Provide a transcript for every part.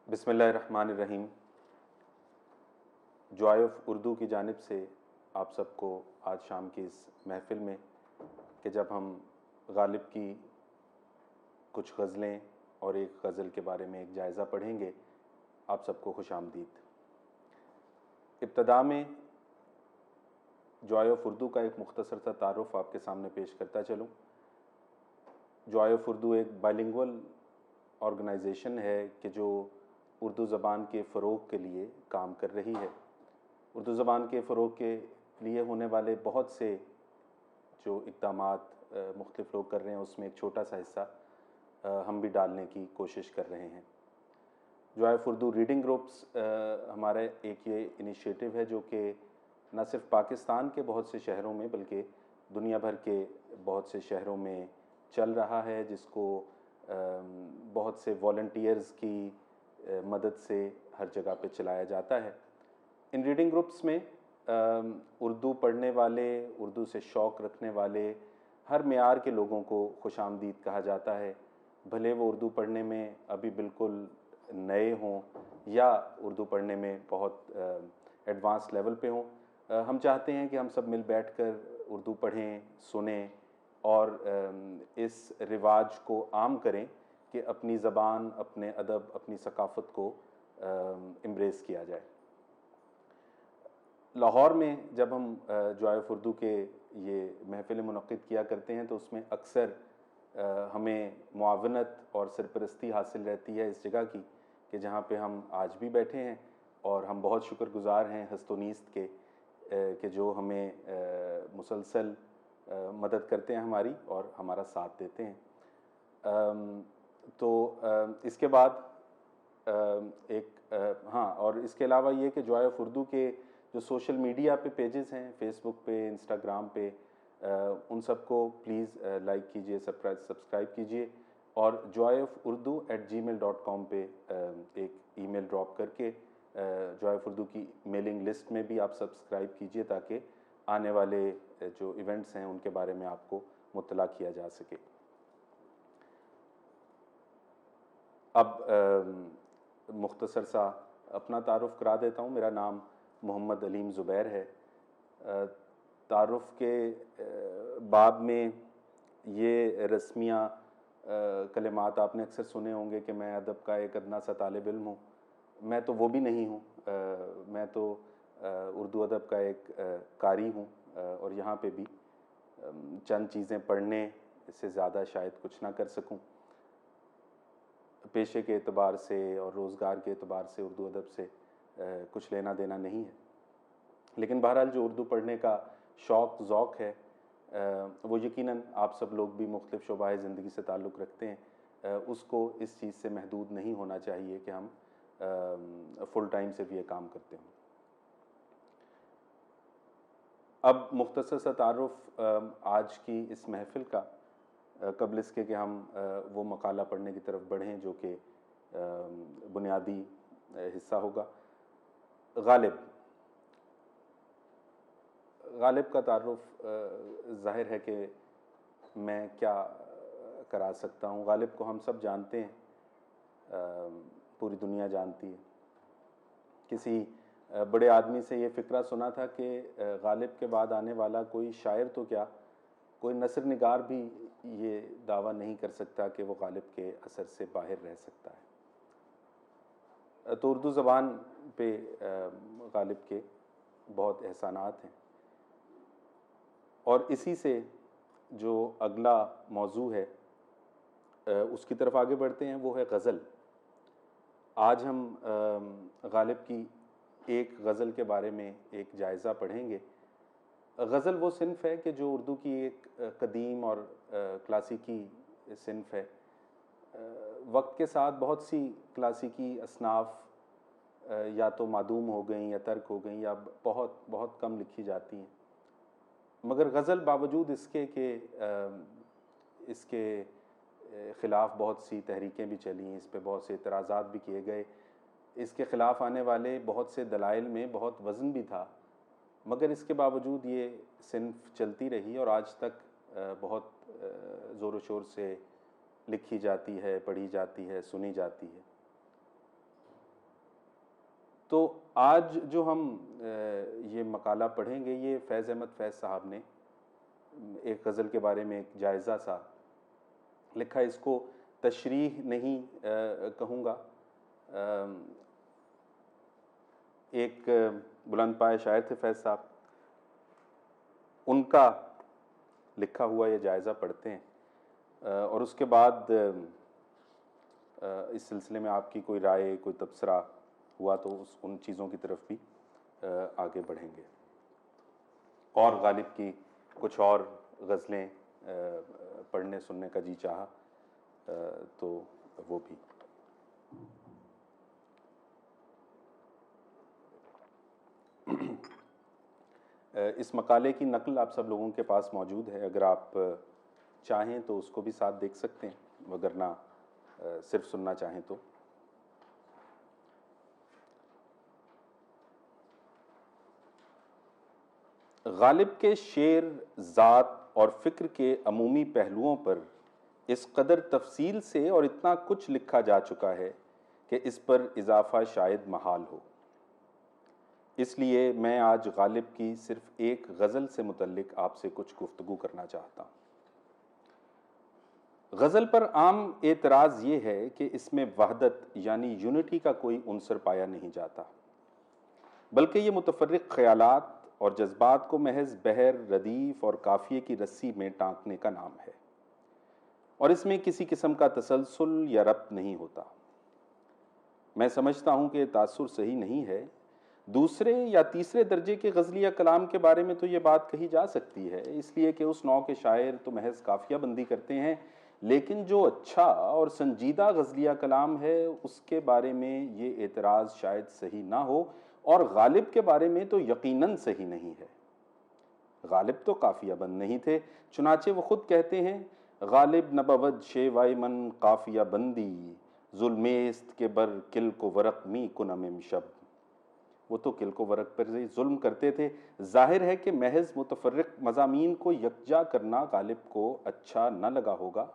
بسم اللہ الرحمن الرحیم۔ جوائے آف اردو کی جانب سے آپ سب کو آج شام کی اس محفل میں کہ جب ہم غالب کی کچھ غزلیں اور ایک غزل کے بارے میں ایک جائزہ پڑھیں گے، آپ سب کو خوش آمدید۔ ابتدا میں جوائے آف اردو کا ایک مختصر سا تعارف آپ کے سامنے پیش کرتا چلوں۔ جوائے آف اردو ایک بائلنگول آرگنائزیشن ہے کہ جو اردو زبان کے فروغ کے لیے کام کر رہی ہے۔ اردو زبان کے فروغ کے لیے ہونے والے بہت سے جو اقدامات مختلف لوگ کر رہے ہیں، اس میں ایک چھوٹا سا حصہ ہم بھی ڈالنے کی کوشش کر رہے ہیں۔ Joy of Urdu reading groups ہمارا ایک یہ انیشیٹو ہے جو کہ نہ صرف پاکستان کے بہت سے شہروں میں بلکہ دنیا بھر کے بہت سے شہروں میں چل رہا ہے، جس کو بہت سے والنٹیئرز کی مدد سے ہر جگہ پہ چلایا جاتا ہے۔ ان ریڈنگ گروپس میں اردو پڑھنے والے، اردو سے شوق رکھنے والے ہر معیار کے لوگوں کو خوش آمدید کہا جاتا ہے، بھلے وہ اردو پڑھنے میں ابھی بالکل نئے ہوں یا اردو پڑھنے میں بہت ایڈوانس لیول پہ ہوں۔ ہم چاہتے ہیں کہ ہم سب مل بیٹھ کر اردو پڑھیں، سنیں اور اس رواج کو عام کریں کہ اپنی زبان، اپنے ادب، اپنی ثقافت کو امبریس کیا جائے۔ لاہور میں جب ہم جوائے آف اردو کے یہ محفل منعقد کیا کرتے ہیں تو اس میں اکثر ہمیں معاونت اور سرپرستی حاصل رہتی ہے اس جگہ کی کہ جہاں پہ ہم آج بھی بیٹھے ہیں، اور ہم بہت شکر گزار ہیں ہست و نیست کے کہ جو ہمیں مسلسل مدد کرتے ہیں ہماری اور ہمارا ساتھ دیتے ہیں۔ تو اس کے بعد اور اس کے علاوہ یہ کہ جوائے آف اردو کے جو سوشل میڈیا پہ پیجز ہیں، فیس بک پہ، انسٹاگرام پہ، ان سب کو پلیز لائک کیجئے، سبسکرائب کیجئے، اور joyofurdu@gmail.com پہ ایک ای میل ڈراپ کر کے جوائے آف اردو کی میلنگ لسٹ میں بھی آپ سبسکرائب کیجئے تاکہ آنے والے جو ایونٹس ہیں ان کے بارے میں آپ کو مطلع کیا جا سکے۔ اب مختصر سا اپنا تعارف کرا دیتا ہوں۔ میرا نام محمد علیم زبیر ہے۔ تعارف کے باب میں یہ رسمیہ کلمات آپ نے اکثر سنے ہوں گے کہ میں ادب کا ایک ادنا سا طالب علم ہوں۔ میں تو وہ بھی نہیں ہوں، میں تو اردو ادب کا ایک قاری ہوں، اور یہاں پہ بھی چند چیزیں پڑھنے سے زیادہ شاید کچھ نہ کر سکوں۔ پیشے کے اعتبار سے اور روزگار کے اعتبار سے اردو ادب سے کچھ لینا دینا نہیں ہے، لیکن بہرحال جو اردو پڑھنے کا شوق ذوق ہے وہ یقیناً آپ سب لوگ بھی مختلف شعبہ زندگی سے تعلق رکھتے ہیں، اس کو اس چیز سے محدود نہیں ہونا چاہیے کہ ہم فل ٹائم سے بھی یہ کام کرتے ہوں۔ اب مختصر سا تعارف آج کی اس محفل کا، قبل اس کے کہ ہم وہ مقالہ پڑھنے کی طرف بڑھیں جو کہ بنیادی حصہ ہوگا۔ غالب کا تعارف ظاہر ہے کہ میں کیا کرا سکتا ہوں۔ غالب کو ہم سب جانتے ہیں، پوری دنیا جانتی ہے۔ کسی بڑے آدمی سے یہ فقرہ سنا تھا کہ غالب کے بعد آنے والا کوئی شاعر تو کیا، کوئی نثر نگار بھی یہ دعویٰ نہیں کر سکتا کہ وہ غالب کے اثر سے باہر رہ سکتا ہے۔ تو اردو زبان پہ غالب کے بہت احسانات ہیں، اور اسی سے جو اگلا موضوع ہے اس کی طرف آگے بڑھتے ہیں، وہ ہے غزل۔ آج ہم غالب کی ایک غزل کے بارے میں ایک جائزہ پڑھیں گے۔ غزل وہ صنف ہے کہ جو اردو کی ایک قدیم اور کلاسیکی صنف ہے۔ وقت کے ساتھ بہت سی کلاسیکی اصناف یا تو معدوم ہو گئیں یا ترک ہو گئیں یا بہت بہت کم لکھی جاتی ہیں، مگر غزل باوجود اس کے کہ اس کے خلاف بہت سی تحریکیں بھی چلیں، اس پہ بہت سے اعتراضات بھی کیے گئے، اس کے خلاف آنے والے بہت سے دلائل میں بہت وزن بھی تھا، مگر اس کے باوجود یہ صنف چلتی رہی اور آج تک بہت زور و شور سے لکھی جاتی ہے، پڑھی جاتی ہے، سنی جاتی ہے۔ تو آج جو ہم یہ مقالہ پڑھیں گے یہ فیض احمد فیض صاحب نے ایک غزل کے بارے میں ایک جائزہ سا لکھا. اس کو تشریح نہیں کہوں گا. ایک بلند پائے شاعر تھے فیض صاحب, ان کا لکھا ہوا یہ جائزہ پڑھتے ہیں اور اس کے بعد اس سلسلے میں آپ کی کوئی رائے, کوئی تبصرہ ہوا تو ان چیزوں کی طرف بھی آگے بڑھیں گے. اور غالب کی کچھ اور غزلیں پڑھنے سننے کا جی چاہا تو وہ بھی. اس مقالے کی نقل آپ سب لوگوں کے پاس موجود ہے, اگر آپ چاہیں تو اس کو بھی ساتھ دیکھ سکتے ہیں, وگرنہ صرف سننا چاہیں تو. غالب کے شعر ذات اور فکر کے عمومی پہلوؤں پر اس قدر تفصیل سے اور اتنا کچھ لکھا جا چکا ہے کہ اس پر اضافہ شاید محال ہو. اس لیے میں آج غالب کی صرف ایک غزل سے متعلق آپ سے کچھ گفتگو کرنا چاہتا ہوں. غزل پر عام اعتراض یہ ہے کہ اس میں وحدت یعنی یونٹی کا کوئی عنصر پایا نہیں جاتا, بلکہ یہ متفرق خیالات اور جذبات کو محض بحر, ردیف اور قافیے کی رسی میں ٹانکنے کا نام ہے, اور اس میں کسی قسم کا تسلسل یا ربط نہیں ہوتا. میں سمجھتا ہوں کہ یہ تاثر صحیح نہیں ہے. دوسرے یا تیسرے درجے کے غزلیہ کلام کے بارے میں تو یہ بات کہی جا سکتی ہے, اس لیے کہ اس نوع کے شاعر تو محض قافیہ بندی کرتے ہیں, لیکن جو اچھا اور سنجیدہ غزلیہ کلام ہے اس کے بارے میں یہ اعتراض شاید صحیح نہ ہو, اور غالب کے بارے میں تو یقیناً صحیح نہیں ہے. غالب تو قافیہ بند نہیں تھے, چنانچہ وہ خود کہتے ہیں غالب نبود شیوائے من قافیہ بندی, ظلمیست کے بر کل کو ورق می کنم شب. وہ تو کل کو ورق پر ظلم کرتے تھے. ظاہر ہے کہ محض متفرق مضامین کو یکجا کرنا غالب کو اچھا نہ لگا ہوگا.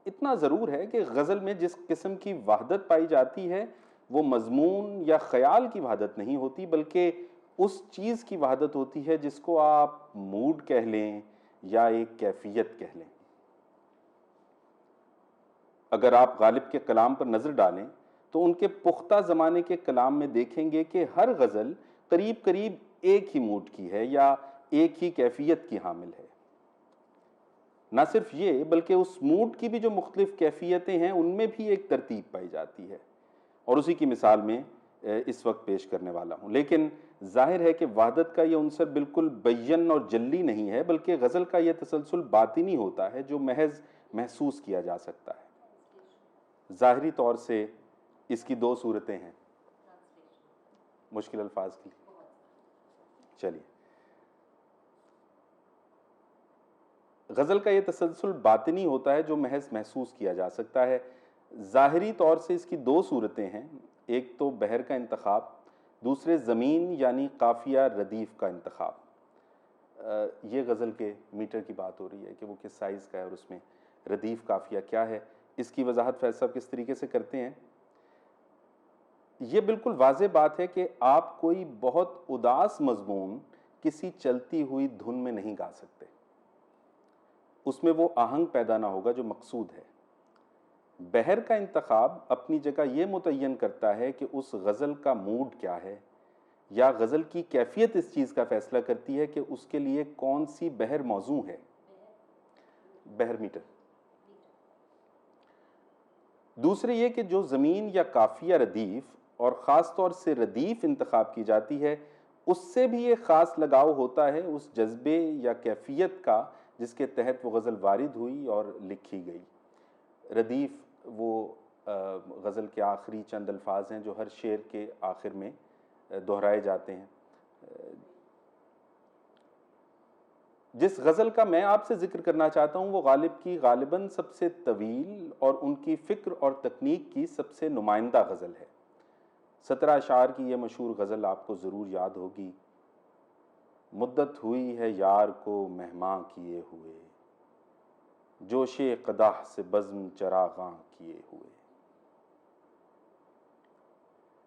اتنا ضرور ہے کہ غزل میں جس قسم کی وحدت پائی جاتی ہے وہ مضمون یا خیال کی وحدت نہیں ہوتی, بلکہ اس چیز کی وحدت ہوتی ہے جس کو آپ موڈ کہہ لیں یا ایک کیفیت کہہ لیں. اگر آپ غالب کے کلام پر نظر ڈالیں تو ان کے پختہ زمانے کے کلام میں دیکھیں گے کہ ہر غزل قریب قریب ایک ہی موڈ کی ہے یا ایک ہی کیفیت کی حامل ہے. نہ صرف یہ بلکہ اس موڈ کی بھی جو مختلف کیفیتیں ہیں ان میں بھی ایک ترتیب پائی جاتی ہے, اور اسی کی مثال میں اس وقت پیش کرنے والا ہوں. لیکن ظاہر ہے کہ وحدت کا یہ عنصر بالکل بین اور جلی نہیں ہے, بلکہ غزل کا یہ تسلسل باطنی ہوتا ہے جو محض محسوس کیا جا سکتا ہے. ظاہری طور سے اس کی دو صورتیں ہیں. مشکل الفاظ کی چلیے. غزل کا یہ تسلسل باطنی ہوتا ہے جو محض محسوس کیا جا سکتا ہے. ظاہری طور سے اس کی دو صورتیں ہیں, ایک تو بحر کا انتخاب, دوسرے زمین یعنی قافیہ ردیف کا انتخاب. یہ غزل کے میٹر کی بات ہو رہی ہے کہ وہ کس سائز کا ہے اور اس میں ردیف قافیہ کیا ہے. اس کی وضاحت فیض صاحب کس طریقے سے کرتے ہیں. یہ بالکل واضح بات ہے کہ آپ کوئی بہت اداس مضمون کسی چلتی ہوئی دھن میں نہیں گا سکتے, اس میں وہ آہنگ پیدا نہ ہوگا جو مقصود ہے. بحر کا انتخاب اپنی جگہ یہ متعین کرتا ہے کہ اس غزل کا موڈ کیا ہے, یا غزل کی کیفیت اس چیز کا فیصلہ کرتی ہے کہ اس کے لیے کون سی بحر موزوں ہے. بحر میٹر. دوسرے یہ کہ جو زمین یا قافیہ ردیف اور خاص طور سے ردیف انتخاب کی جاتی ہے اس سے بھی ایک خاص لگاؤ ہوتا ہے اس جذبے یا کیفیت کا جس کے تحت وہ غزل وارد ہوئی اور لکھی گئی. ردیف وہ غزل کے آخری چند الفاظ ہیں جو ہر شعر کے آخر میں دہرائے جاتے ہیں. جس غزل کا میں آپ سے ذکر کرنا چاہتا ہوں وہ غالب کی غالباً سب سے طویل اور ان کی فکر اور تکنیک کی سب سے نمائندہ غزل ہے. 17 اشعار کی یہ مشہور غزل آپ کو ضرور یاد ہوگی. مدت ہوئی ہے یار کو مہماں کیے ہوئے, جوش قدح سے بزم چراغاں کیے ہوئے.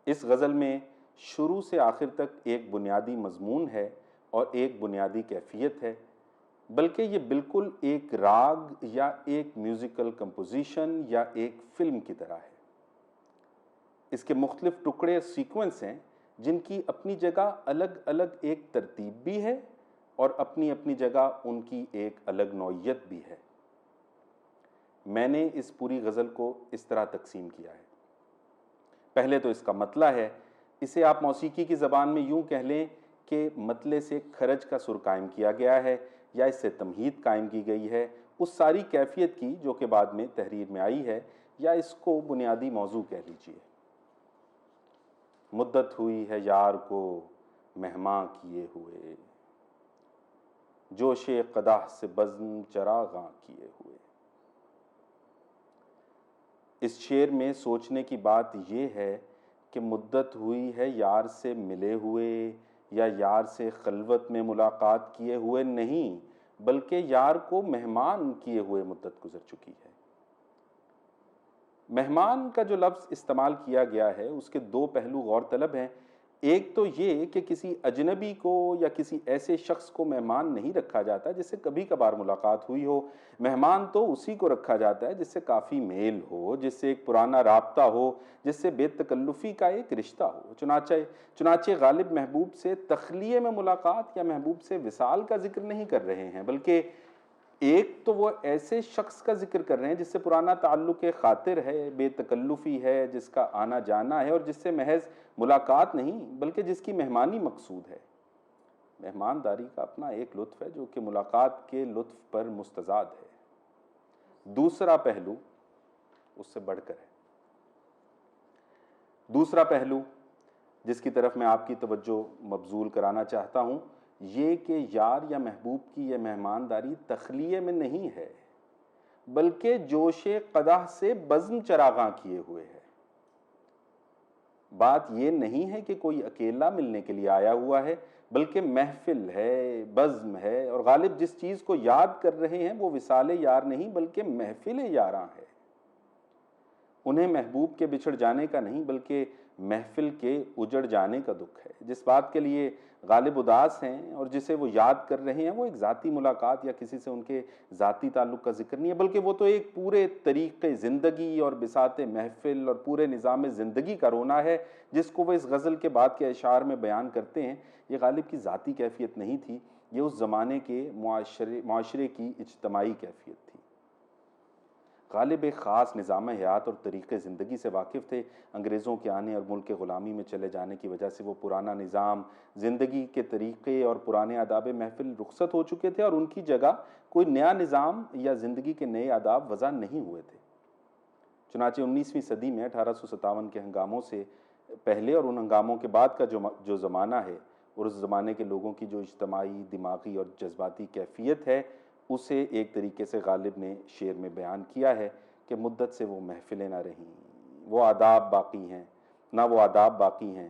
اس غزل میں شروع سے آخر تک ایک بنیادی مضمون ہے اور ایک بنیادی کیفیت ہے، بلکہ یہ بالکل ایک راگ یا ایک میوزیکل کمپوزیشن یا ایک فلم کی طرح ہے۔ اس کے مختلف ٹکڑے سیکوینس ہیں جن کی اپنی جگہ الگ الگ ایک ترتیب بھی ہے اور اپنی اپنی جگہ ان کی ایک الگ نوعیت بھی ہے۔ میں نے اس پوری غزل کو اس طرح تقسیم کیا ہے۔ پہلے تو اس کا مطلع ہے، اسے آپ موسیقی کی زبان میں یوں کہہ لیں کہ مطلع سے کھرج کا سر قائم کیا گیا ہے یا اس سے تمہید قائم کی گئی ہے اس ساری کیفیت کی جو کہ بعد میں تحریر میں آئی ہے، یا اس کو بنیادی موضوع کہہ لیجئے۔ مدت ہوئی ہے یار کو مہماں کیے ہوئے، جوش قدح سے بزم چراغاں کیے ہوئے۔ اس شعر میں سوچنے کی بات یہ ہے کہ مدت ہوئی ہے یار سے ملے ہوئے یا یار سے خلوت میں ملاقات کیے ہوئے نہیں، بلکہ یار کو مہمان کیے ہوئے مدت گزر چکی ہے۔ مہمان کا جو لفظ استعمال کیا گیا ہے اس کے دو پہلو غور طلب ہیں۔ ایک تو یہ کہ کسی اجنبی کو یا کسی ایسے شخص کو مہمان نہیں رکھا جاتا جس سے کبھی کبھار ملاقات ہوئی ہو، مہمان تو اسی کو رکھا جاتا ہے جس سے کافی میل ہو، جس سے ایک پرانا رابطہ ہو، جس سے بے تکلفی کا ایک رشتہ ہو۔ چنانچہ غالب محبوب سے تخلیے میں ملاقات یا محبوب سے وصال کا ذکر نہیں کر رہے ہیں، بلکہ ایک تو وہ ایسے شخص کا ذکر کر رہے ہیں جس سے پرانا تعلق خاطر ہے، بے تکلفی ہے، جس کا آنا جانا ہے اور جس سے محض ملاقات نہیں بلکہ جس کی مہمانی مقصود ہے۔ مہمانداری کا اپنا ایک لطف ہے جو کہ ملاقات کے لطف پر مستزاد ہے۔ دوسرا پہلو اس سے بڑھ کر ہے۔ دوسرا پہلو جس کی طرف میں آپ کی توجہ مبذول کرانا چاہتا ہوں، یہ کہ یار یا محبوب کی یہ مہمانداری تخلیے میں نہیں ہے بلکہ جوش قدح سے بزم چراغاں کیے ہوئے ہے۔ بات یہ نہیں ہے کہ کوئی اکیلا ملنے کے لیے آیا ہوا ہے، بلکہ محفل ہے، بزم ہے، اور غالب جس چیز کو یاد کر رہے ہیں وہ وصال یار نہیں بلکہ محفل یاراں ہے۔ انہیں محبوب کے بچھڑ جانے کا نہیں بلکہ محفل کے اجڑ جانے کا دکھ ہے۔ جس بات کے لیے غالب اداس ہیں اور جسے وہ یاد کر رہے ہیں وہ ایک ذاتی ملاقات یا کسی سے ان کے ذاتی تعلق کا ذکر نہیں ہے، بلکہ وہ تو ایک پورے طریقے زندگی اور بساط محفل اور پورے نظام زندگی کا رونا ہے جس کو وہ اس غزل کے بعد کے اشعار میں بیان کرتے ہیں۔ یہ غالب کی ذاتی کیفیت نہیں تھی، یہ اس زمانے کے معاشرے کی اجتماعی کیفیت تھی۔ غالب ایک خاص نظام حیات اور طریقے زندگی سے واقف تھے۔ انگریزوں کے آنے اور ملک کے غلامی میں چلے جانے کی وجہ سے وہ پرانا نظام، زندگی کے طریقے اور پرانے آداب محفل رخصت ہو چکے تھے اور ان کی جگہ کوئی نیا نظام یا زندگی کے نئے آداب وضع نہیں ہوئے تھے۔ چنانچہ 19ویں صدی میں 1857 کے ہنگاموں سے پہلے اور ان ہنگاموں کے بعد کا جو زمانہ ہے اور اس زمانے کے لوگوں کی جو اجتماعی، دماغی اور جذباتی کیفیت ہے اسے ایک طریقے سے غالب نے شعر میں بیان کیا ہے کہ مدت سے وہ محفلیں نہ رہیں، وہ آداب باقی ہیں، نہ وہ آداب باقی ہیں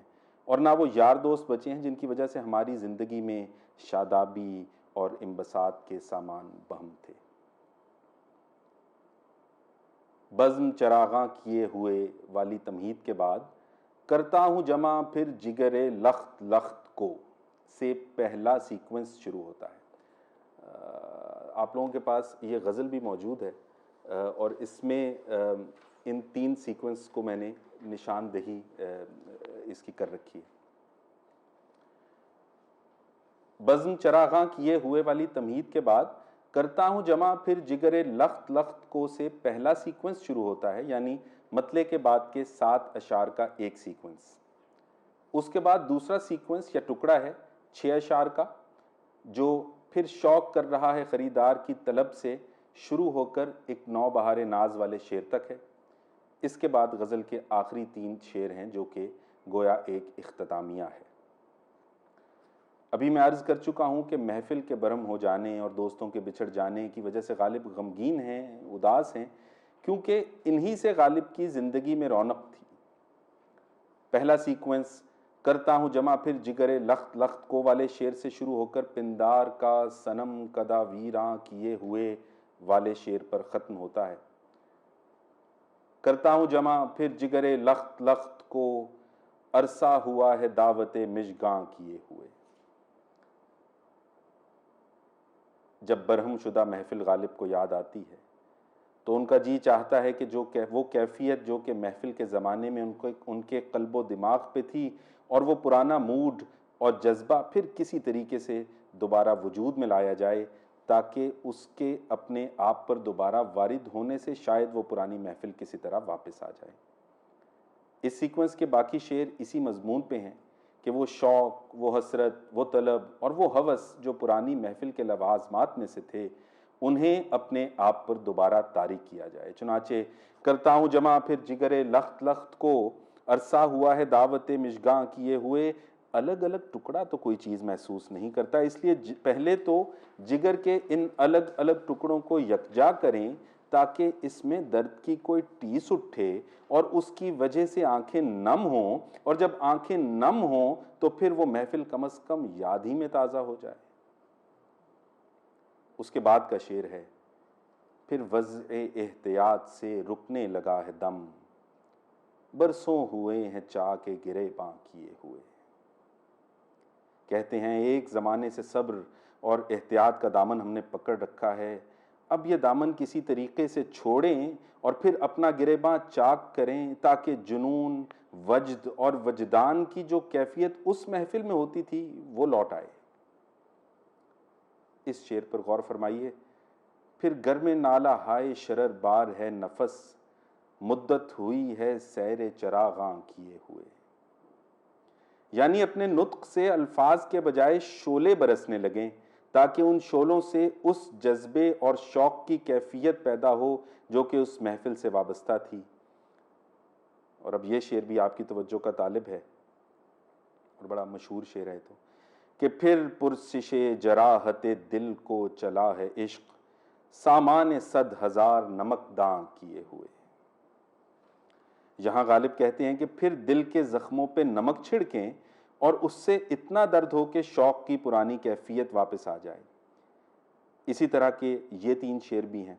اور نہ وہ یار دوست بچے ہیں جن کی وجہ سے ہماری زندگی میں شادابی اور انبساط کے سامان بہم تھے۔ بزم چراغاں کیے ہوئے والی تمہید کے بعد کرتا ہوں جمع پھر جگر لخت لخت کو سے پہلا سیکوینس شروع ہوتا ہے۔ آپ لوگوں کے پاس یہ غزل بھی موجود ہے اور اس میں ان تین سیکوینس کو میں نے نشاندہی اس کی کر رکھی ہے۔ بزم چراغاں کیے ہوئے والی تمہید کے بعد کرتا ہوں جمع پھر جگر لخت لخت کو سے پہلا سیکوینس شروع ہوتا ہے، یعنی مطلع کے بعد کے 7 اشعار کا ایک سیکوینس۔ اس کے بعد دوسرا سیکوینس یا ٹکڑا ہے 6 اشعار کا جو پھر شوق کر رہا ہے خریدار کی طلب سے شروع ہو کر ایک نو بہار ناز والے شعر تک ہے۔ اس کے بعد غزل کے آخری 3 شعر ہیں جو کہ گویا ایک اختتامیہ ہے۔ ابھی میں عرض کر چکا ہوں کہ محفل کے برہم ہو جانے اور دوستوں کے بچھڑ جانے کی وجہ سے غالب غمگین ہیں، اداس ہیں، کیونکہ انہی سے غالب کی زندگی میں رونق تھی۔ پہلا سیکوینس کرتا ہوں جمع پھر جگر لخت لخت کو والے شعر سے شروع ہو کر پندار کا صنم کدا ویراں کیے ہوئے والے شعر پر ختم ہوتا ہے۔ کرتا ہوں جمع پھر جگر لخت لخت کو عرصہ ہوا ہے دعوت مژگاں کیے ہوئے. جب برہم شدہ محفل غالب کو یاد آتی ہے تو ان کا جی چاہتا ہے کہ وہ کیفیت جو کہ محفل کے زمانے میں ان کے قلب و دماغ پہ تھی، اور وہ پرانا موڈ اور جذبہ پھر کسی طریقے سے دوبارہ وجود میں لایا جائے، تاکہ اس کے اپنے آپ پر دوبارہ وارد ہونے سے شاید وہ پرانی محفل کسی طرح واپس آ جائے. اس سیکوینس کے باقی شعر اسی مضمون پہ ہیں کہ وہ شوق، وہ حسرت، وہ طلب اور وہ ہوس جو پرانی محفل کے لوازمات میں سے تھے، انہیں اپنے آپ پر دوبارہ طاری کیا جائے. چنانچہ کرتا ہوں جمع پھر جگر لخت لخت کو، عرصہ ہوا ہے دعوت مژگاں کیے ہوئے. الگ الگ ٹکڑا تو کوئی چیز محسوس نہیں کرتا، اس لیے پہلے تو جگر کے ان الگ الگ ٹکڑوں کو یکجا کریں تاکہ اس میں درد کی کوئی ٹیس اٹھے اور اس کی وجہ سے آنکھیں نم ہوں، اور جب آنکھیں نم ہوں تو پھر وہ محفل کم از کم یاد ہی میں تازہ ہو جائے. اس کے بعد کا شعر ہے، پھر وضع احتیاط سے رکنے لگا ہے دم، برسوں ہوئے ہیں چاہ کے گرے باں کیے ہوئے. کہتے ہیں ایک زمانے سے صبر اور احتیاط کا دامن ہم نے پکڑ رکھا ہے، اب یہ دامن کسی طریقے سے چھوڑیں اور پھر اپنا گریباں چاک کریں تاکہ جنون، وجد اور وجدان کی جو کیفیت اس محفل میں ہوتی تھی وہ لوٹ آئے. اس شعر پر غور فرمائیے، پھر گرم نالہ ہائے شرر بار ہے نفس، مدت ہوئی ہے سیر چراغاں کیے ہوئے. یعنی اپنے نطق سے الفاظ کے بجائے شعلے برسنے لگیں تاکہ ان شعلوں سے اس جذبے اور شوق کی کیفیت پیدا ہو جو کہ اس محفل سے وابستہ تھی. اور اب یہ شعر بھی آپ کی توجہ کا طالب ہے اور بڑا مشہور شعر ہے، تو کہ پھر پرسش جراحت دل کو چلا ہے عشق، سامان 100,000 نمکداں کیے ہوئے. یہاں غالب کہتے ہیں کہ پھر دل کے زخموں پہ نمک چھڑکیں اور اس سے اتنا درد ہو کہ شوق کی پرانی کیفیت واپس آ جائے. اسی طرح کے یہ 3 شعر بھی ہیں،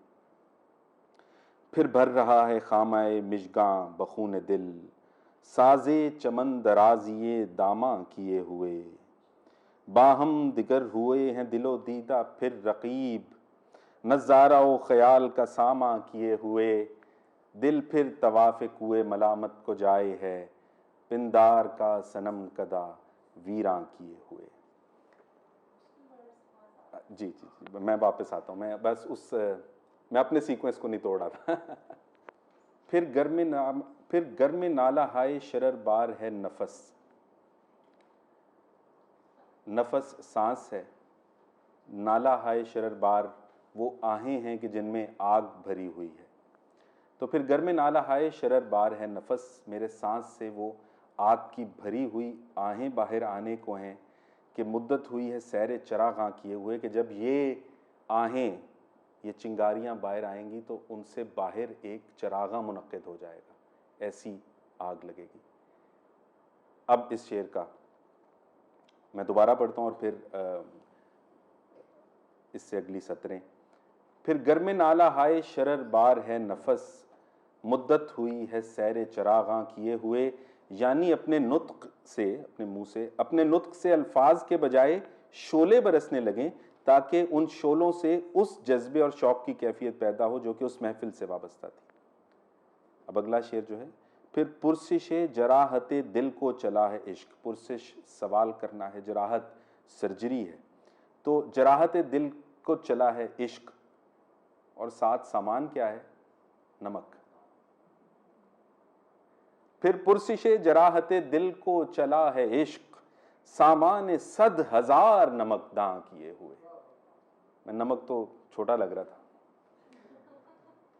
پھر بھر رہا ہے خامہ مژگاں بخون دل، سازے چمن درازیے داماں کیے ہوئے. باہم دگر ہوئے ہیں دل و دیدہ پھر رقیب، نظارہ و خیال کا ساماں کیے ہوئے. دل پھر طواف کوئے ملامت کو جائے ہے، پندار کا صنم کدا ویراں کیے ہوئے. جی جی جی میں واپس آتا ہوں، میں اپنے سیکوینس کو نہیں توڑ رہا تھا. پھر گرم نالہ ہائے شرر بار ہے نفس. نفس سانس ہے، نالہ ہائے شرر بار وہ آہیں ہیں کہ جن میں آگ بھری ہوئی ہے. تو پھر گرم نالہ ہائے شرر بار ہے نفس، میرے سانس سے وہ آگ کی بھری ہوئی آہیں باہر آنے کو ہیں کہ مدت ہوئی ہے سیر چراغاں کیے ہوئے، کہ جب یہ آہیں، یہ چنگاریاں باہر آئیں گی تو ان سے باہر ایک چراغاں منعقد ہو جائے گا، ایسی آگ لگے گی. اب اس شعر کا میں دوبارہ پڑھتا ہوں اور پھر اس سے اگلی سطریں. پھر گرم نالہ ہائے شرر بار ہے نفس، مدت ہوئی ہے سیر چراغاں کیے ہوئے. یعنی اپنے نطق سے، اپنے منہ سے، اپنے نطق سے الفاظ کے بجائے شعلے برسنے لگیں تاکہ ان شعلوں سے اس جذبے اور شوق کی کیفیت پیدا ہو جو کہ اس محفل سے وابستہ تھی. اب اگلا شعر جو ہے، پھر پرسش جراحت دل کو چلا ہے عشق. پرسش سوال کرنا ہے، جراحت سرجری ہے، تو جراحت دل کو چلا ہے عشق، اور ساتھ سامان کیا ہے؟ نمک. پھر پرسش جراحت دل کو چلا ہے عشق، سامان 100,000 نمکداں کیے ہوئے. میں نمک تو چھوٹا لگ رہا تھا.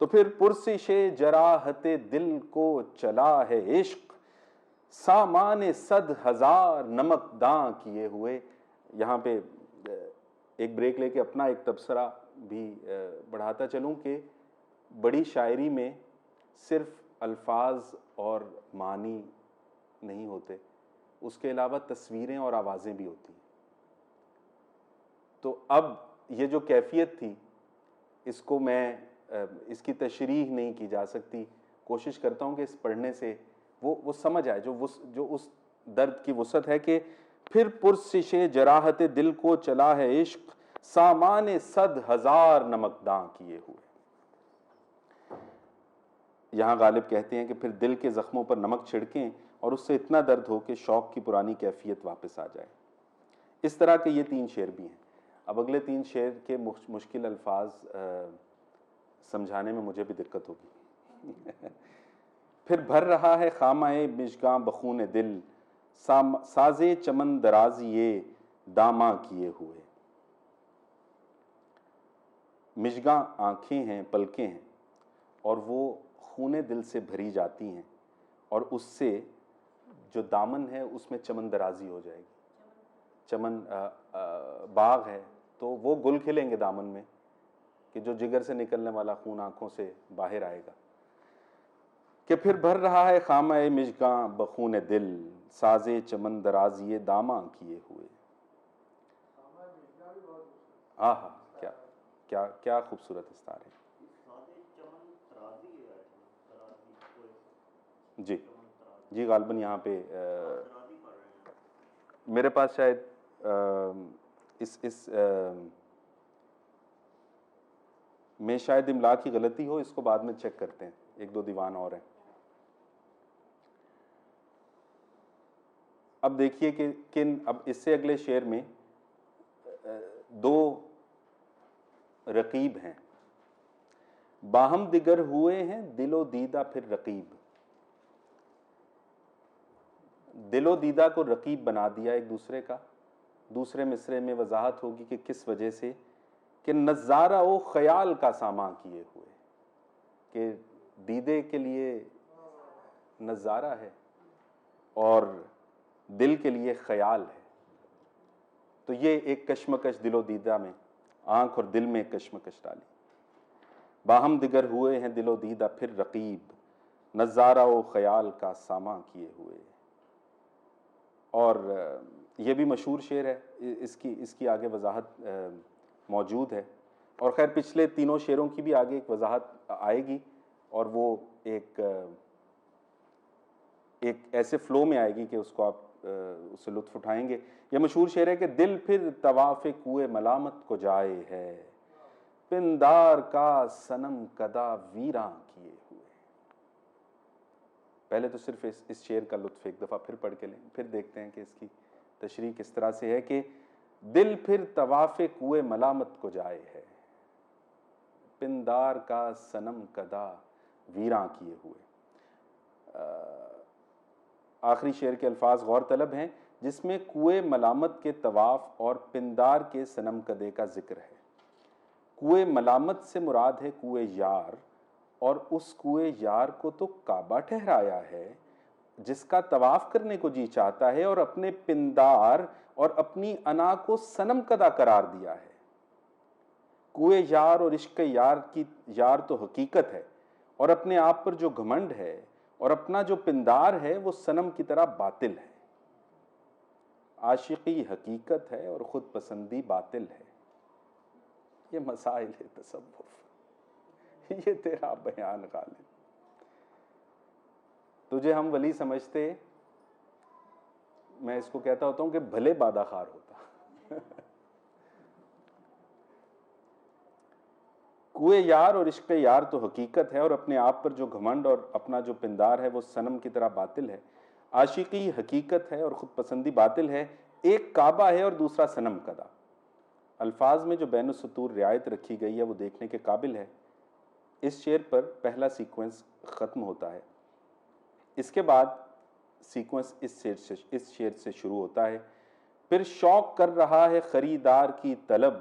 تو پھر پرسش جراحت دل کو چلا ہے عشق، سامان 100,000 نمکداں کیے ہوئے. یہاں پہ ایک بریک لے کے اپنا ایک تبصرہ بھی بڑھاتا چلوں کہ بڑی شاعری میں صرف الفاظ اور معنی نہیں ہوتے، اس کے علاوہ تصویریں اور آوازیں بھی ہوتی ہیں. تو اب یہ جو کیفیت تھی اس کو اس کی تشریح نہیں کی جا سکتی. کوشش کرتا ہوں کہ اس پڑھنے سے وہ سمجھ آئے جو اس درد کی وسعت ہے کہ پھر پرسش جراحت دل کو چلا ہے عشق، سامان 100,000 نمکداں کیے ہوئے۔ یہاں غالب کہتے ہیں کہ پھر دل کے زخموں پر نمک چھڑکیں اور اس سے اتنا درد ہو کہ شوق کی پرانی کیفیت واپس آ جائے۔ اس طرح کے یہ 3 شعر بھی ہیں۔ اب اگلے 3 شعر کے مشکل الفاظ سمجھانے میں مجھے بھی دقت ہوگی۔ پھر بھر رہا ہے خامہ مژگاں بخون دل، ساز چمن درازی داماں کیے ہوئے۔ مژگاں آنکھیں ہیں، پلکیں ہیں، اور وہ خون دل سے بھری جاتی ہیں، اور اس سے جو دامن ہے اس میں چمن درازی ہو جائے گی۔ چمن باغ ہے تو وہ گل کھلیں گے دامن میں کہ جو جگر سے نکلنے والا خون آنکھوں سے باہر آئے گا۔ کہ پھر بھر رہا ہے خامہ مژگاں بخون دل، ساز چمن درازی داماں کیے ہوئے۔ ہاں ہاں، کیا خوبصورت استعار ہے۔ جی غالباً یہاں پہ میرے پاس شاید اس میں شاید املا کی غلطی ہو، اس کو بعد میں چیک کرتے ہیں، 1-2 دیوان اور ہیں۔ اب دیکھیے کہ اب اس سے اگلے شعر میں 2 رقیب ہیں۔ باہم دگر ہوئے ہیں دل و دیدہ پھر رقیب۔ دل و دیدہ کو رقیب بنا دیا ایک دوسرے کا۔ دوسرے مصرے میں وضاحت ہوگی کہ کس وجہ سے، کہ نظارہ و خیال کا سامان کیے ہوئے، کہ دیدے کے لیے نظارہ ہے اور دل کے لیے خیال ہے۔ تو یہ ایک کشمکش دل و دیدہ میں، آنکھ اور دل میں کشمکش ڈالی۔ باہم دگر ہوئے ہیں دل و دیدہ پھر رقیب، نظارہ و خیال کا سامان کیے ہوئے۔ اور یہ بھی مشہور شعر ہے، اس کی آگے وضاحت موجود ہے، اور خیر پچھلے 3 شعروں کی بھی آگے ایک وضاحت آئے گی، اور وہ ایک ایسے فلو میں آئے گی کہ اس کو آپ اس سے لطف اٹھائیں گے۔ یہ مشہور شعر ہے کہ دل پھر طواف کوئے ملامت کو جائے ہے، پندار کا صنم کدا ویراں کیے ہوئے۔ پہلے تو صرف اس شعر کا لطف ایک دفعہ پھر پڑھ کے لیں، پھر دیکھتے ہیں کہ اس کی تشریح کس طرح سے ہے کہ دل پھر طواف کوئے ملامت کو جائے ہے، پندار کا صنم کدا ویراں کیے ہوئے۔ آخری شعر کے الفاظ غور طلب ہیں، جس میں کوئے ملامت کے طواف اور پندار کے صنم کدے کا ذکر ہے۔ کوئے ملامت سے مراد ہے کوئے یار، اور اس کوئے یار کو تو کعبہ ٹھہرایا ہے جس کا طواف کرنے کو جی چاہتا ہے، اور اپنے پندار اور اپنی انا کو صنم کدا قرار دیا ہے۔ کوئے یار اور عشق یار تو حقیقت ہے، اور اپنے آپ پر جو گھمنڈ ہے اور اپنا جو پندار ہے وہ صنم کی طرح باطل ہے۔ عاشقی حقیقت ہے اور خود پسندی باطل ہے۔ یہ مسائل تصوف، یہ تیرا بیان غالب، تجھے ہم ولی سمجھتے، میں اس کو کہتا ہوتا ہوں کہ بھلے بادہ خار ہوتا۔ کوئے یار اور عشق یار تو حقیقت ہے، اور اپنے آپ پر جو گھمنڈ اور اپنا جو پندار ہے وہ صنم کی طرح باطل ہے۔ عاشقی حقیقت ہے اور خود پسندی باطل ہے۔ ایک کعبہ ہے اور دوسرا صنم کدا۔ الفاظ میں جو بین السطور رعایت رکھی گئی ہے وہ دیکھنے کے قابل ہے۔ اس شعر پر پہلا سیکوینس ختم ہوتا ہے، اس کے بعد سیکوینس اس شعر سے شروع ہوتا ہے۔ پھر شوق کر رہا ہے خریدار کی طلب،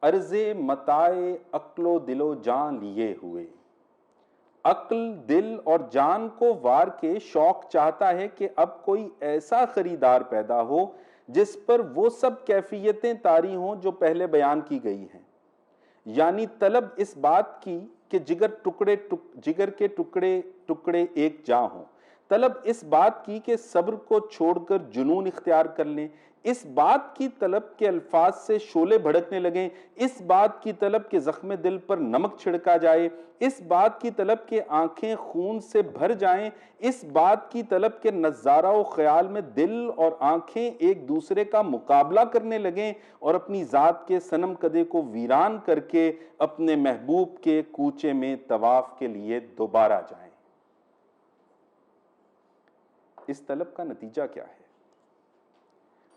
عرض متاع عقل و دل و جان لیے ہوئے۔ عقل، دل اور جان کو وار کے شوق چاہتا ہے کہ اب کوئی ایسا خریدار پیدا ہو جس پر وہ سب کیفیتیں طاری ہوں جو پہلے بیان کی گئی ہیں۔ یعنی طلب اس بات کی کہ جگر کے ٹکڑے ٹکڑے ایک جاں ہوں، طلب اس بات کی کہ صبر کو چھوڑ کر جنون اختیار کر لیں، اس بات کی طلب کے الفاظ سے شعلے بھڑکنے لگیں، اس بات کی طلب کے زخم دل پر نمک چھڑکا جائے، اس بات کی طلب کے آنکھیں خون سے بھر جائیں، اس بات کی طلب کے نظارہ و خیال میں دل اور آنکھیں ایک دوسرے کا مقابلہ کرنے لگیں اور اپنی ذات کے صنم کدے کو ویران کر کے اپنے محبوب کے کوچے میں طواف کے لیے دوبارہ جائیں۔ اس طلب کا نتیجہ کیا ہے؟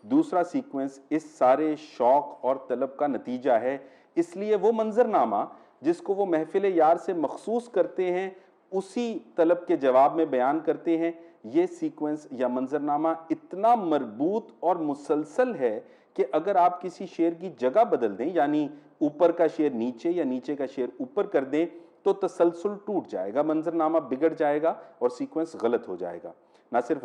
دوسرا سیکوینس اس سارے شوق اور طلب کا نتیجہ ہے، اس لیے وہ منظرنامہ جس کو وہ محفل یار سے مخصوص کرتے ہیں اسی طلب کے جواب میں بیان کرتے ہیں۔ یہ سیکوینس یا منظرنامہ اتنا مربوط اور مسلسل ہے کہ اگر آپ کسی شعر کی جگہ بدل دیں، یعنی اوپر کا شعر نیچے یا نیچے کا شعر اوپر کر دیں، تو تسلسل ٹوٹ جائے گا، منظرنامہ بگڑ جائے گا اور سیکوینس غلط ہو جائے گا۔ نہ صرف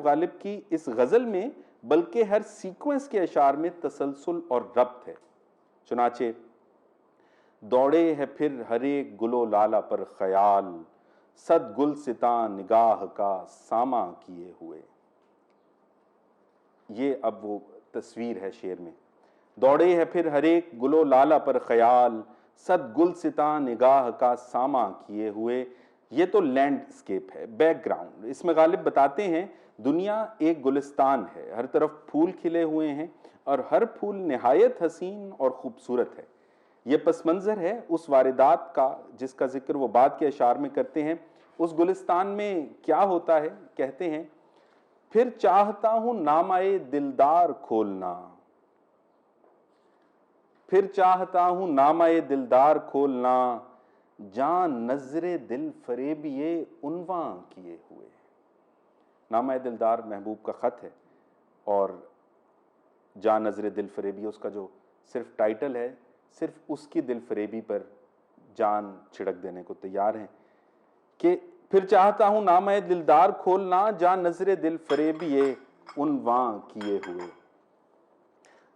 غالب کی اس غزل میں بلکہ ہر سیکوینس کے اشعار میں تسلسل اور ربط ہے۔ چنانچہ دوڑے ہے پھر ہر ایک گل و لالہ پر خیال، صد گلستاں نگاہ کا ساماں کیے ہوئے۔ یہ اب وہ تصویر ہے شعر میں، دوڑے ہے پھر ہر ایک گل و لالہ پر خیال، صد گلستاں نگاہ کا ساماں کیے ہوئے۔ یہ تو لینڈ اسکیپ ہے، بیک گراؤنڈ۔ اس میں غالب بتاتے ہیں دنیا ایک گلستان ہے، ہر طرف پھول کھلے ہوئے ہیں اور ہر پھول نہایت حسین اور خوبصورت ہے۔ یہ پس منظر ہے اس واردات کا جس کا ذکر وہ بعد کے اشعار میں کرتے ہیں۔ اس گلستان میں کیا ہوتا ہے؟ کہتے ہیں پھر چاہتا ہوں نامۂ دلدار کھولنا، پھر چاہتا ہوں نامۂ دلدار کھولنا، جان نظر دل فریبیے عنواں کیے ہوئے۔ نامۂ دلدار محبوب کا خط ہے اور جان نظر دل فریبی اس کا جو صرف ٹائٹل ہے، صرف اس کی دل فریبی پر جان چھڑک دینے کو تیار ہیں کہ پھر چاہتا ہوں نامۂ دلدار کھولنا، جان نظر دل فریبیے عنواں کیے ہوئے۔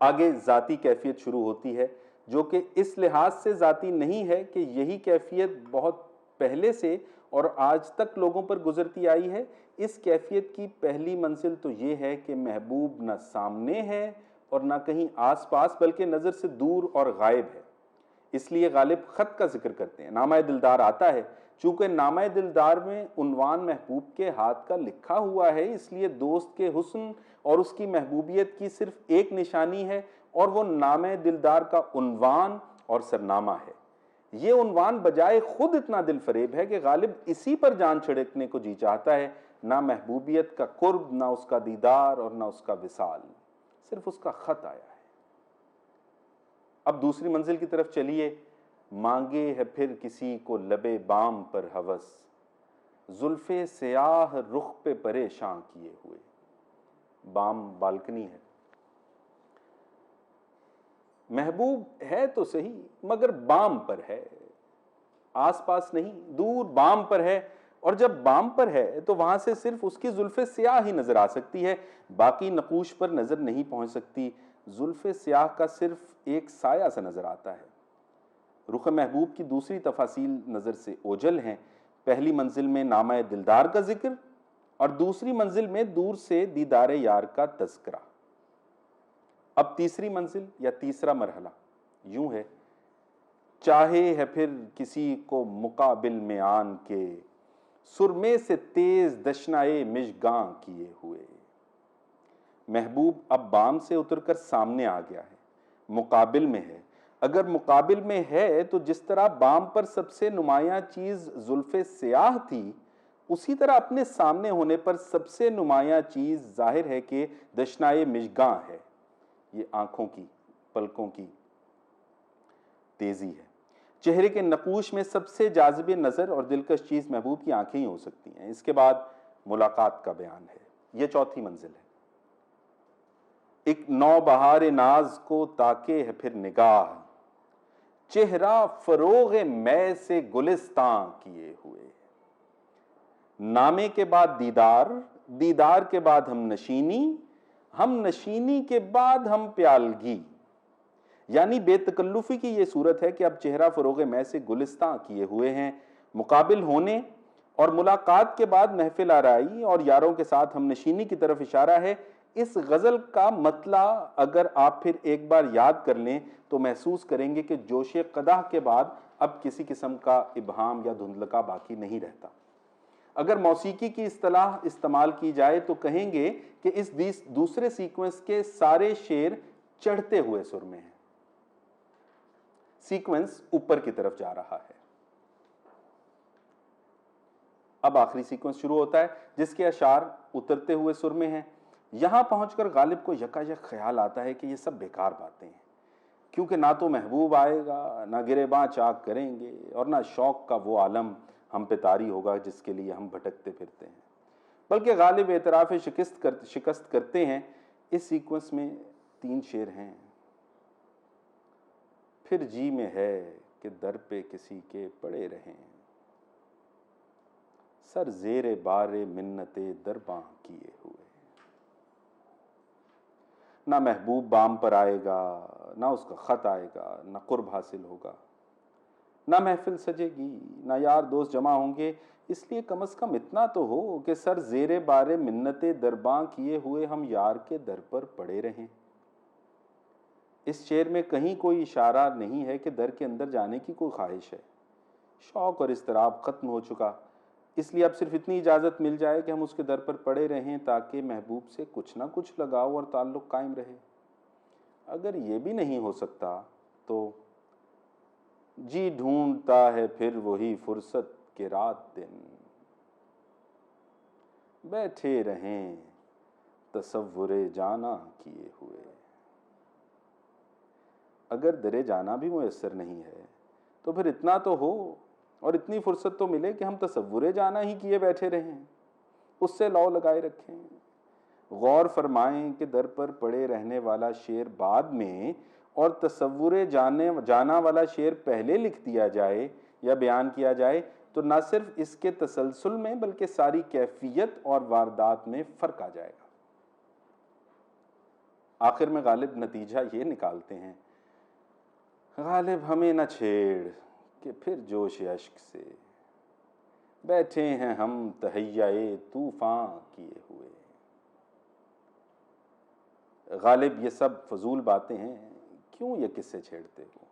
آگے ذاتی کیفیت شروع ہوتی ہے جو کہ اس لحاظ سے ذاتی نہیں ہے کہ یہی کیفیت بہت پہلے سے اور آج تک لوگوں پر گزرتی آئی ہے۔ اس کیفیت کی پہلی منزل تو یہ ہے کہ محبوب نہ سامنے ہے اور نہ کہیں آس پاس بلکہ نظر سے دور اور غائب ہے۔ اس لیے غالب خط کا ذکر کرتے ہیں، نامۂ دلدار آتا ہے۔ چونکہ نامۂ دلدار میں عنوان محبوب کے ہاتھ کا لکھا ہوا ہے، اس لیے دوست کے حسن اور اس کی محبوبیت کی صرف ایک نشانی ہے اور وہ نامۂ دلدار کا عنوان اور سرنامہ ہے۔ یہ عنوان بجائے خود اتنا دل فریب ہے کہ غالب اسی پر جان چھڑکنے کو جی چاہتا ہے۔ نہ محبوبیت کا قرب، نہ اس کا دیدار اور نہ اس کا وصال، صرف اس کا خط آیا ہے۔ اب دوسری منزل کی طرف چلیے۔ مانگے ہے پھر کسی کو لبے بام پر ہوس، زلف سیاہ رخ پہ پریشاں کیے ہوئے۔ بام بالکنی ہے، محبوب ہے تو صحیح مگر بام پر ہے، آس پاس نہیں، دور بام پر ہے۔ اور جب بام پر ہے تو وہاں سے صرف اس کی زلف سیاہ ہی نظر آ سکتی ہے، باقی نقوش پر نظر نہیں پہنچ سکتی۔ زلف سیاہ کا صرف ایک سایہ سا نظر آتا ہے۔ رخ محبوب کی دوسری تفاصیل نظر سے اوجھل ہیں۔ پہلی منزل میں نامۂ دلدار کا ذکر اور دوسری منزل میں دور سے دیدار یار کا تذکرہ۔ اب تیسری منزل یا تیسرا مرحلہ یوں ہے، چاہے ہے پھر کسی کو مقابل میں آن کے، سرمے سے تیز دشنائے مژگاں کیے ہوئے۔ محبوب اب بام سے اتر کر سامنے آ گیا ہے، مقابل میں ہے۔ اگر مقابل میں ہے تو جس طرح بام پر سب سے نمایاں چیز زلف سیاہ تھی، اسی طرح اپنے سامنے ہونے پر سب سے نمایاں چیز ظاہر ہے کہ دشنائے مژگاں ہے۔ یہ آنکھوں کی، پلکوں کی تیزی ہے۔ چہرے کے نقوش میں سب سے جاذب نظر اور دلکش چیز محبوب کی آنکھیں ہی ہو سکتی ہیں۔ اس کے بعد ملاقات کا بیان ہے، یہ چوتھی منزل ہے۔ ایک نو بہار ناز کو تاکے ہے پھر نگاہ، چہرہ فروغ مے سے گلستاں کیے ہوئے۔ نامے کے بعد دیدار، دیدار کے بعد ہم نشینی، ہم نشینی کے بعد ہم پیالگی۔ یعنی بے تکلفی کی یہ صورت ہے کہ اب چہرہ فروغ مے سے گلستاں کیے ہوئے ہیں۔ مقابل ہونے اور ملاقات کے بعد محفل آرائی اور یاروں کے ساتھ ہم نشینی کی طرف اشارہ ہے۔ اس غزل کا مطلع اگر آپ پھر ایک بار یاد کر لیں تو محسوس کریں گے کہ جوش قدح کے بعد اب کسی قسم کا ابہام یا دھندلکا باقی نہیں رہتا۔ اگر موسیقی کی اصطلاح استعمال کی جائے تو کہیں گے کہ اس دوسرے سیکوینس کے سارے شعر چڑھتے ہوئے سر میں ہیں، سیکوینس اوپر کی طرف جا رہا ہے۔ اب آخری سیکوینس شروع ہوتا ہے جس کے اشعار اترتے ہوئے سر میں ہیں۔ یہاں پہنچ کر غالب کو یکایک خیال آتا ہے کہ یہ سب بیکار باتیں ہیں، کیونکہ نہ تو محبوب آئے گا، نہ گریباں چاک کریں گے، اور نہ شوق کا وہ عالم ہم پہ طاری ہوگا جس کے لیے ہم بھٹکتے پھرتے ہیں۔ بلکہ غالب اعتراف شکست کرتے ہیں۔ اس سیکوینس میں 3 شعر ہیں۔ پھر جی میں ہے کہ در پہ کسی کے پڑے رہیں، سر زیر بار منت درباں کیے ہوئے۔ نہ محبوب بام پر آئے گا، نہ اس کا خط آئے گا، نہ قرب حاصل ہوگا، نہ محفل سجے گی، نہ یار دوست جمع ہوں گے، اس لیے کم از کم اتنا تو ہو کہ سر زیر بار منت درباں کیے ہوئے ہم یار کے در پر پڑے رہیں۔ اس شعر میں کہیں کوئی اشارہ نہیں ہے کہ در کے اندر جانے کی کوئی خواہش ہے۔ شوق اور اضطراب ختم ہو چکا، اس لیے اب صرف اتنی اجازت مل جائے کہ ہم اس کے در پر پڑے رہیں تاکہ محبوب سے کچھ نہ کچھ لگاؤ اور تعلق قائم رہے۔ اگر یہ بھی نہیں ہو سکتا تو جی ڈھونڈتا ہے پھر وہی فرصت کے رات دن، بیٹھے رہیں تصور جانا کیے ہوئے۔ اگر در جانا بھی میسر نہیں ہے تو پھر اتنا تو ہو اور اتنی فرصت تو ملے کہ ہم تصور جانا ہی کیے بیٹھے رہیں، اس سے لو لگائے رکھیں۔ غور فرمائیں کہ در پر پڑے رہنے والا شعر بعد میں اور تصور جانا والا شعر پہلے لکھ دیا جائے یا بیان کیا جائے تو نہ صرف اس کے تسلسل میں بلکہ ساری کیفیت اور واردات میں فرق آ جائے گا۔ آخر میں غالب نتیجہ یہ نکالتے ہیں، غالب ہمیں نہ چھیڑ کہ پھر جوش اشک سے بیٹھے ہیں ہم تہیّائے طوفاں کیے ہوئے۔ غالب یہ سب فضول باتیں ہیں، کیوں یہ قصے چھیڑتے ہو،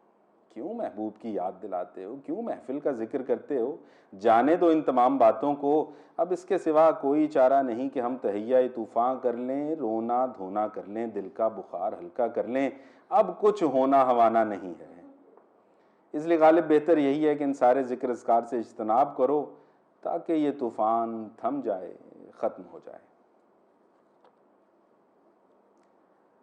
کیوں محبوب کی یاد دلاتے ہو، کیوں محفل کا ذکر کرتے ہو، جانے دو ان تمام باتوں کو، اب اس کے سوا کوئی چارہ نہیں کہ ہم تہیّائے طوفاں کر لیں، رونا دھونا کر لیں، دل کا بخار ہلکا کر لیں، اب کچھ ہونا ہوانا نہیں ہے۔ اس لیے غالب بہتر یہی ہے کہ ان سارے ذکر اذکار سے اجتناب کرو تاکہ یہ طوفان تھم جائے، ختم ہو جائے۔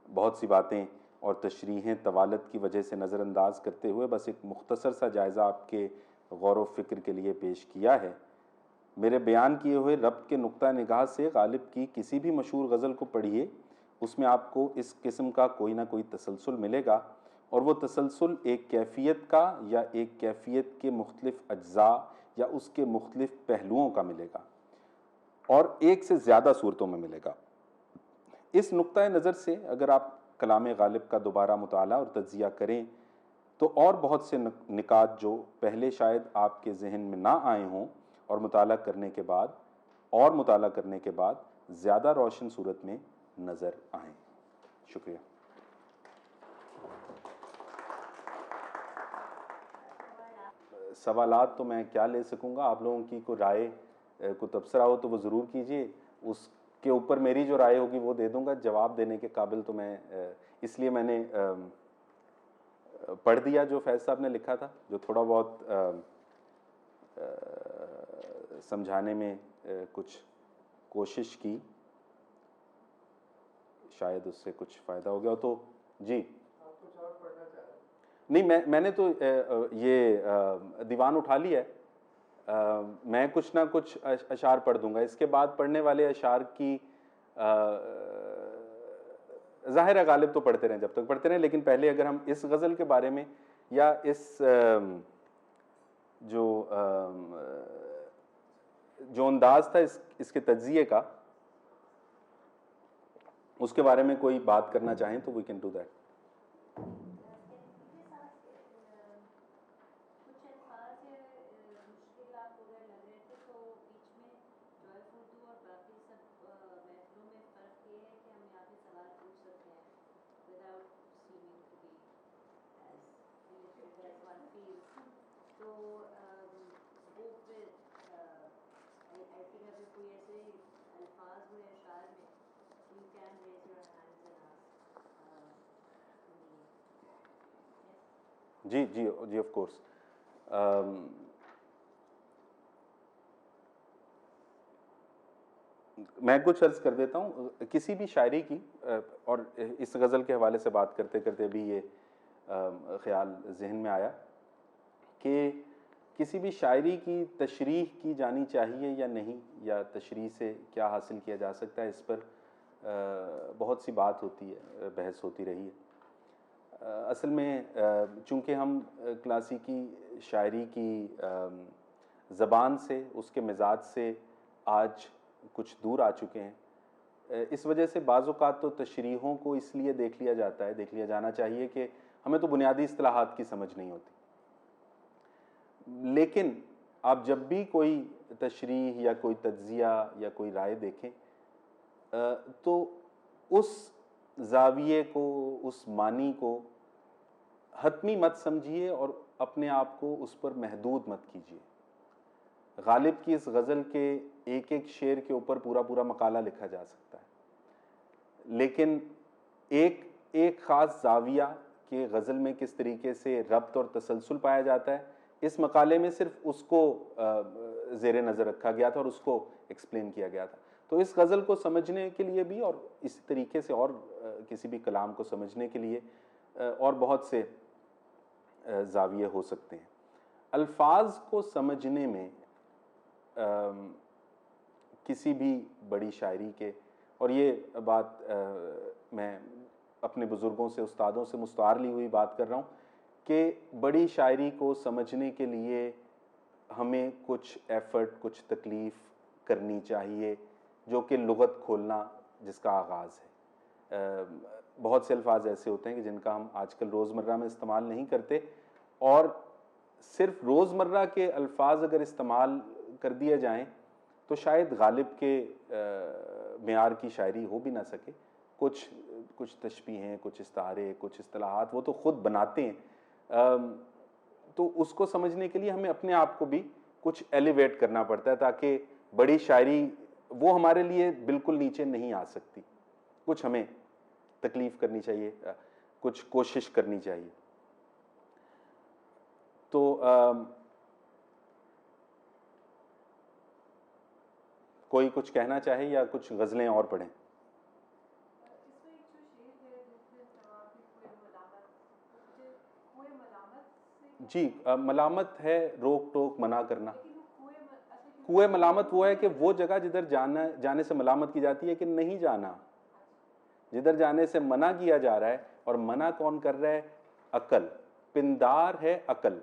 بہت سی باتیں اور تشریحیں طوالت کی وجہ سے نظر انداز کرتے ہوئے بس ایک مختصر سا جائزہ آپ کے غور و فکر کے لیے پیش کیا ہے۔ میرے بیان کیے ہوئے ربط کے نقطہ نگاہ سے غالب کی کسی بھی مشہور غزل کو پڑھیے، اس میں آپ کو اس قسم کا کوئی نہ کوئی تسلسل ملے گا، اور وہ تسلسل ایک کیفیت کا یا ایک کیفیت کے مختلف اجزاء یا اس کے مختلف پہلوؤں کا ملے گا، اور ایک سے زیادہ صورتوں میں ملے گا۔ اس نقطہ نظر سے اگر آپ کلام غالب کا دوبارہ مطالعہ اور تجزیہ کریں تو اور بہت سے نکات جو پہلے شاید آپ کے ذہن میں نہ آئے ہوں اور مطالعہ کرنے کے بعد زیادہ روشن صورت میں نظر آئیں۔ شکریہ۔ سوالات تو میں کیا لے سکوں گا، آپ لوگوں کی کوئی رائے کو تبصرہ ہو تو وہ ضرور کیجئے، اس کے اوپر میری جو رائے ہوگی وہ دے دوں گا۔ جواب دینے کے قابل تو میں اس لیے میں نے پڑھ دیا جو فیض صاحب نے لکھا تھا، جو تھوڑا بہت سمجھانے میں کچھ کوشش کی، شاید اس سے کچھ فائدہ ہو گیا تو جی۔ نہیں، میں نے تو یہ دیوان اٹھا لیا ہے، میں کچھ نہ کچھ اشعار پڑھ دوں گا، اس کے بعد پڑھنے والے اشعار کی ظاہر ہے غالب تو پڑھتے رہیں جب تک پڑھتے رہیں، لیکن پہلے اگر ہم اس غزل کے بارے میں یا اس جو انداز تھا اس کے تجزیے کا، اس کے بارے میں کوئی بات کرنا چاہیں تو وی کین ڈو دیٹ۔ جی جی جی آف کورس. میں کچھ عرض کر دیتا ہوں کسی بھی شاعری کی, اور اس غزل کے حوالے سے بات کرتے کرتے بھی یہ خیال ذہن میں آیا کہ کسی بھی شاعری کی تشریح کی جانی چاہیے یا نہیں, یا تشریح سے کیا حاصل کیا جا سکتا ہے, اس پر بہت سی بات ہوتی ہے, بحث ہوتی رہی ہے. اصل میں چونکہ ہم کلاسیکی شاعری کی زبان سے, اس کے مزاج سے آج کچھ دور آ چکے ہیں, اس وجہ سے بعض اوقات تو تشریحوں کو اس لیے دیکھ لیا جانا چاہیے کہ ہمیں تو بنیادی اصطلاحات کی سمجھ نہیں ہوتی. لیکن آپ جب بھی کوئی تشریح یا کوئی تجزیہ یا کوئی رائے دیکھیں تو اس زاویے کو, اس معنی کو حتمی مت سمجھیے اور اپنے آپ کو اس پر محدود مت کیجیے. غالب کی اس غزل کے ایک ایک شعر کے اوپر پورا پورا مقالہ لکھا جا سکتا ہے, لیکن ایک ایک خاص زاویہ کہ غزل میں کس طریقے سے ربط اور تسلسل پایا جاتا ہے, اس مقالے میں صرف اس کو زیر نظر رکھا گیا تھا اور اس کو ایکسپلین کیا گیا تھا. تو اس غزل کو سمجھنے کے لیے بھی اور اس طریقے سے اور کسی بھی کلام کو سمجھنے کے لیے اور بہت سے زاویے ہو سکتے ہیں. الفاظ کو سمجھنے میں کسی بھی بڑی شاعری کے, اور یہ بات میں اپنے بزرگوں سے, استادوں سے مستعار لی ہوئی بات کر رہا ہوں, کہ بڑی شاعری کو سمجھنے کے لیے ہمیں کچھ ایفرٹ, کچھ تکلیف کرنی چاہیے, جو کہ لغت کھولنا جس کا آغاز ہے. بہت سے الفاظ ایسے ہوتے ہیں کہ جن کا ہم آج کل روزمرہ میں استعمال نہیں کرتے, اور صرف روزمرہ کے الفاظ اگر استعمال کر دیے جائیں تو شاید غالب کے معیار کی شاعری ہو بھی نہ سکے. کچھ تشبیہیں, کچھ استعارے, کچھ اصطلاحات وہ تو خود بناتے ہیں, تو اس کو سمجھنے کے لیے ہمیں اپنے آپ کو بھی کچھ ایلیویٹ کرنا پڑتا ہے تاکہ بڑی شاعری وہ ہمارے لیے بالکل نیچے نہیں آ سکتی. کچھ ہمیں تکلیف کرنی چاہیے, کچھ کوشش کرنی چاہیے. تو کوئی کچھ کہنا چاہے یا کچھ غزلیں اور پڑھیں؟ جی, ملامت ہے روک ٹوک, منع کرنا. کوئے ملامت وہ ہے کہ وہ جگہ جدھر جانے سے ملامت کی جاتی ہے کہ نہیں جانا, جدھر جانے سے منع کیا جا رہا ہے. اور منع کون کر رہا ہے؟ عقل. پندار ہے عقل,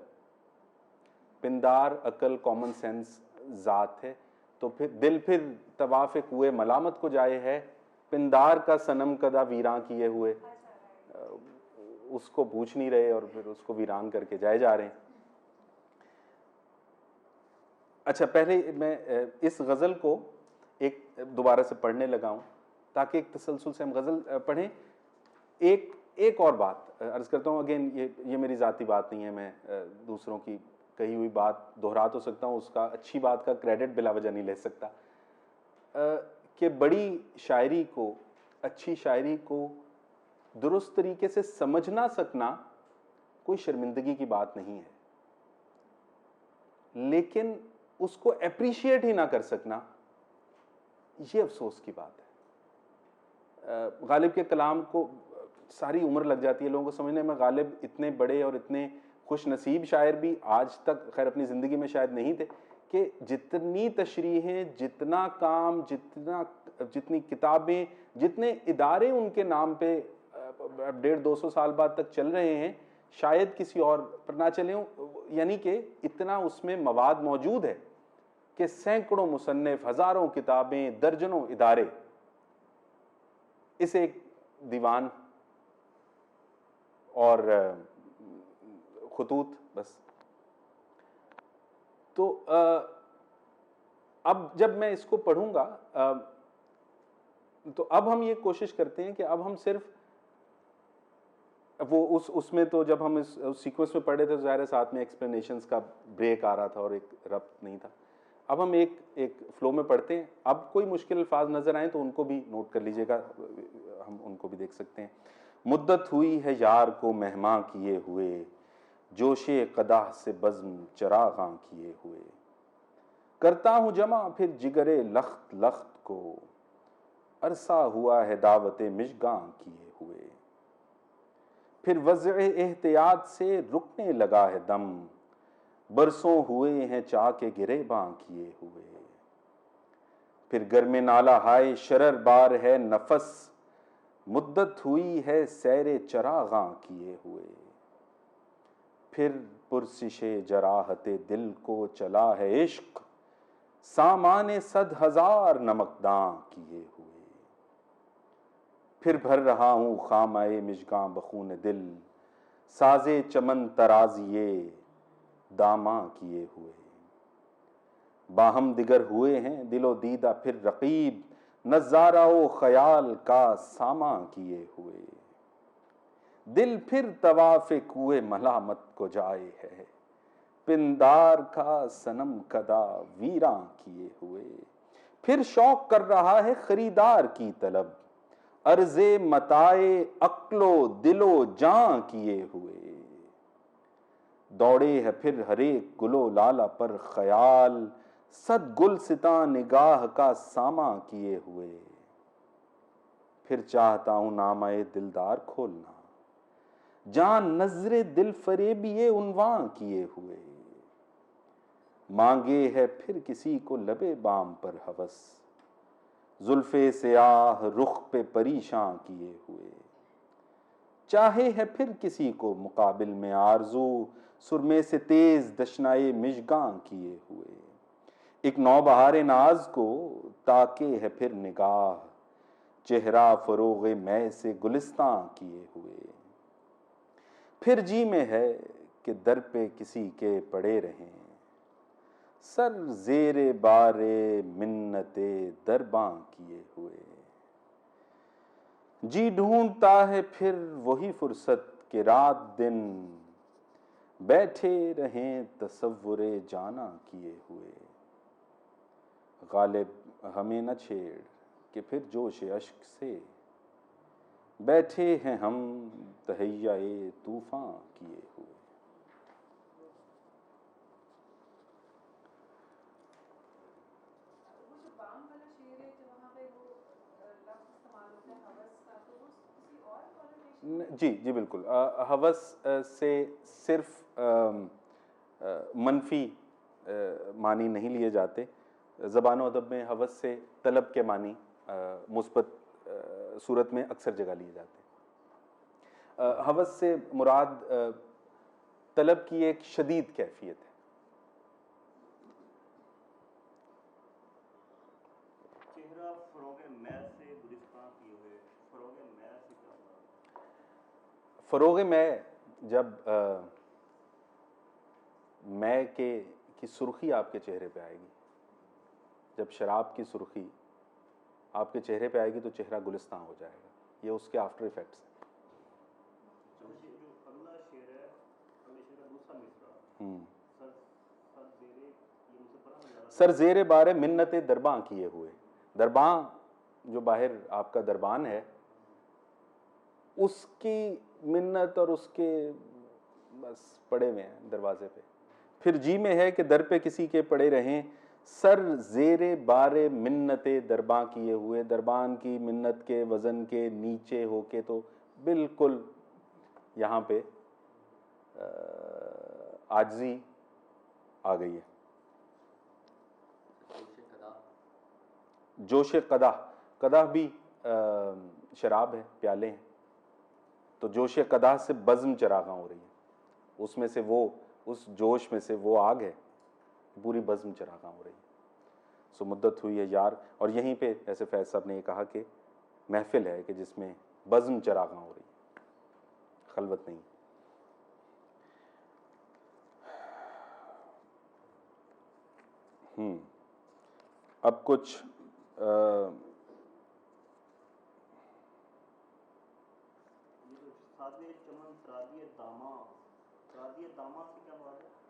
پندار عقل کامن سینس ذات ہے. تو پھر دل پھر طواف کوئے ملامت کو جائے ہے, پندار کا صنم کدا ویراں کیے ہوئے, اس کو پوچھ نہیں رہے اور پھر اس کو ویران کر کے جائے جا رہے ہیں. اچھا, پہلے میں اس غزل کو ایک دوبارہ سے پڑھنے لگا ہوں تاکہ ایک تسلسل سے ہم غزل پڑھیں. ایک اور بات عرض کرتا ہوں, اگین یہ میری ذاتی بات نہیں ہے, میں دوسروں کی کہی ہوئی بات دہرا تو سکتا ہوں, اس کا اچھی بات کا کریڈٹ بلا وجہ نہیں لے سکتا. کہ بڑی شاعری کو, اچھی شاعری کو درست طریقے سے سمجھ نہ سکنا کوئی شرمندگی کی بات نہیں ہے, لیکن اس کو اپریشیٹ ہی نہ کر سکنا یہ افسوس کی بات ہے. غالب کے کلام کو ساری عمر لگ جاتی ہے لوگوں کو سمجھنے میں. غالب اتنے بڑے اور اتنے خوش نصیب شاعر بھی آج تک خیر اپنی زندگی میں شاید نہیں تھے کہ جتنی تشریحیں, جتنا کام, جتنی کتابیں, جتنے ادارے ان کے نام پہ 150-200 سال بعد تک چل رہے ہیں, شاید کسی اور پر نہ چلے ہوں. یعنی کہ اتنا اس میں مواد موجود ہے کہ سینکڑوں مصنف, ہزاروں کتابیں, درجنوں ادارے, اسے ایک دیوان اور خطوط بس. تو اب جب میں اس کو پڑھوں گا تو اب ہم یہ کوشش کرتے ہیں کہ اب ہم صرف وہ اس میں تو جب ہم اس سیکوینس میں پڑھے تھے ظاہر ہے ساتھ میں ایکسپلینیشنز کا بریک آ رہا تھا اور ایک ربط نہیں تھا. اب ہم ایک فلو میں پڑھتے ہیں. اب کوئی مشکل الفاظ نظر آئیں تو ان کو بھی نوٹ کر لیجئے گا, ہم ان کو بھی دیکھ سکتے ہیں. مدت ہوئی ہے یار کو مہماں کیے ہوئے, جوش قدح سے بزم چراغاں کیے ہوئے. کرتا ہوں جمع پھر جگرے لخت لخت کو, عرصہ ہوا ہے دعوت مژگاں کیے ہوئے. پھر وضع احتیاط سے رکنے لگا ہے دم, برسوں ہوئے ہیں چاک گریباں کیے ہوئے. پھر گرم نالہ ہائے شرر بار ہے نفس, مدت ہوئی ہے سیر چراغاں کیے ہوئے. پھر پرسش جراحت دل کو چلا ہے عشق, سامان 100,000 نمکداں کیے ہوئے. پھر بھر رہا ہوں خامہ مژگاں بخون دل, سازے چمن ترازیے داماں کیے ہوئے. باہم دیگر ہوئے ہیں دل و دیدہ پھر رقیب, نظارہ و خیال کا ساماں کیے ہوئے. دل پھر طواف کوئے ملامت کو جائے ہے, پندار کا صنم کدا ویراں کیے ہوئے. پھر شوق کر رہا ہے خریدار کی طلب, عرض متاع عقل و دل و جاں کیے ہوئے. دوڑے ہے پھر ہر ایک گل و لالہ پر خیال, 100 گلستاں نگاہ کا ساماں کیے ہوئے. پھر چاہتا ہوں نامہ دلدار کھولنا, جان نظر دل فریبی عنواں کیے ہوئے. مانگے ہے پھر کسی کو لب بام پر ہوس, زلف سیاہ رخ پہ پریشاں کیے ہوئے. چاہے ہے پھر کسی کو مقابل میں آرزو, سرمے سے تیز دشنائے مژگاں کیے ہوئے. ایک نوبہار ناز کو تاکے ہے پھر نگاہ, چہرہ فروغ مے سے گلستاں کیے ہوئے. پھر جی میں ہے کہ در پہ کسی کے پڑے رہیں, سر زیر بار منت درباں کیے ہوئے. جی ڈھونڈتا ہے پھر وہی فرصت کہ رات دن بیٹھے رہیں تصور جانا کیے ہوئے. غالب ہمیں نہ چھیڑ کہ پھر جوش اشک سے, بیٹھے ہیں ہم تہیہ طوفاں کیے ہوئے. جی جی بالکل, ہوس سے صرف منفی معنی نہیں لیے جاتے. زبان و ادب میں ہوس سے طلب کے معنی مثبت صورت میں اکثر جگہ لیے جاتے ہیں. ہوس سے مراد طلب کی ایک شدید کیفیت ہے. چہرہ فروغ میں سے گلستاں کیے ہوئے, فروغ میں سے کیا مراد؟ فروغ میں, جب میں کی سرخی آپ کے چہرے پہ آئے گی, جب شراب کی سرخی آپ کے چہرے پہ آئے گی تو چہرہ گلستاں ہو جائے گا. یہ اس کے آفٹر ایفیکٹس ہیں. جو اگلا شعر ہے, اگلے شعر کا دوسرا مصرع, سر زیر بار منت درباں کیے ہوئے. درباں جو باہر آپ کا دربان ہے, اس کی منت اور اس کے بس پڑے ہوئے ہیں دروازے پہ. پھر جی میں ہے کہ در پہ کسی کے پڑے رہیں, سر زیر بار منت درباں کیے ہوئے. دربان کی منت کے وزن کے نیچے ہو کے تو بالکل یہاں پہ عاجزی آ گئی ہے. جوش قدح, قدح بھی شراب ہے, پیالے ہیں, تو جوش قدح سے بزم چراغاں ہو رہی ہیں. اس میں سے وہ, اس جوش میں سے وہ آگ ہے, پوری بزم چراغاں ہو رہی ہیں. سو مدت ہوئی ہے یار, اور یہیں پہ ایسے فیض صاحب نے یہ کہا کہ محفل ہے کہ جس میں بزم چراغاں ہو رہی ہیں, خلوت نہیں. اب کچھ سادے چمن ترازی داماں, ترازی داماں سے کیا مراد ہے؟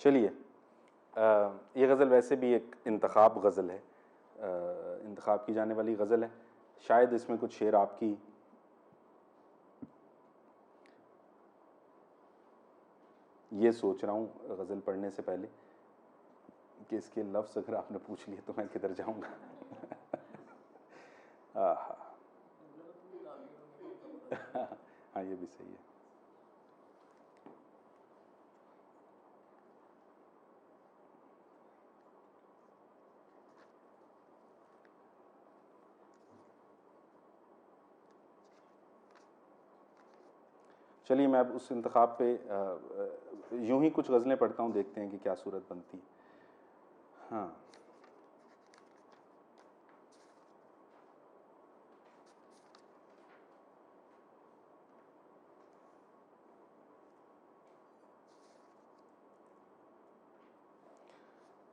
چلیے یہ غزل ویسے بھی ایک انتخاب غزل ہے، انتخاب کی جانے والی غزل ہے، شاید اس میں کچھ شعر آپ کی یہ سوچ رہا ہوں غزل پڑھنے سے پہلے کہ اس کے لفظ اگر آپ نے پوچھ لیے تو میں کدھر جاؤں گا. ہاں یہ بھی صحیح ہے. چلیے میں اب اس انتخاب پہ یوں ہی کچھ غزلیں پڑھتا ہوں، دیکھتے ہیں کہ کیا صورت بنتی. ہاں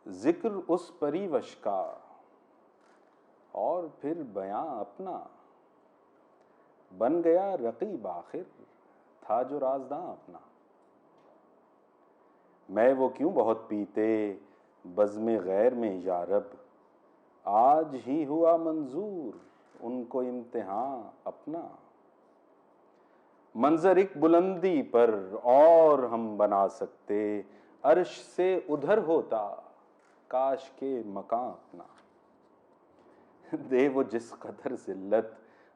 ذکر اس پری وش کا اور پھر بیاں اپنا، بن گیا رقیب آخر تھا جو رازداں اپنا. میں وہ کیوں بہت پیتے بزم غیر میں یا رب، آج ہی ہوا منظور ان کو امتحاں اپنا. منظر ایک بلندی پر اور ہم بنا سکتے، عرش سے ادھر ہوتا کاش کے مکاں اپنا. دے وہ جس قدر ذلت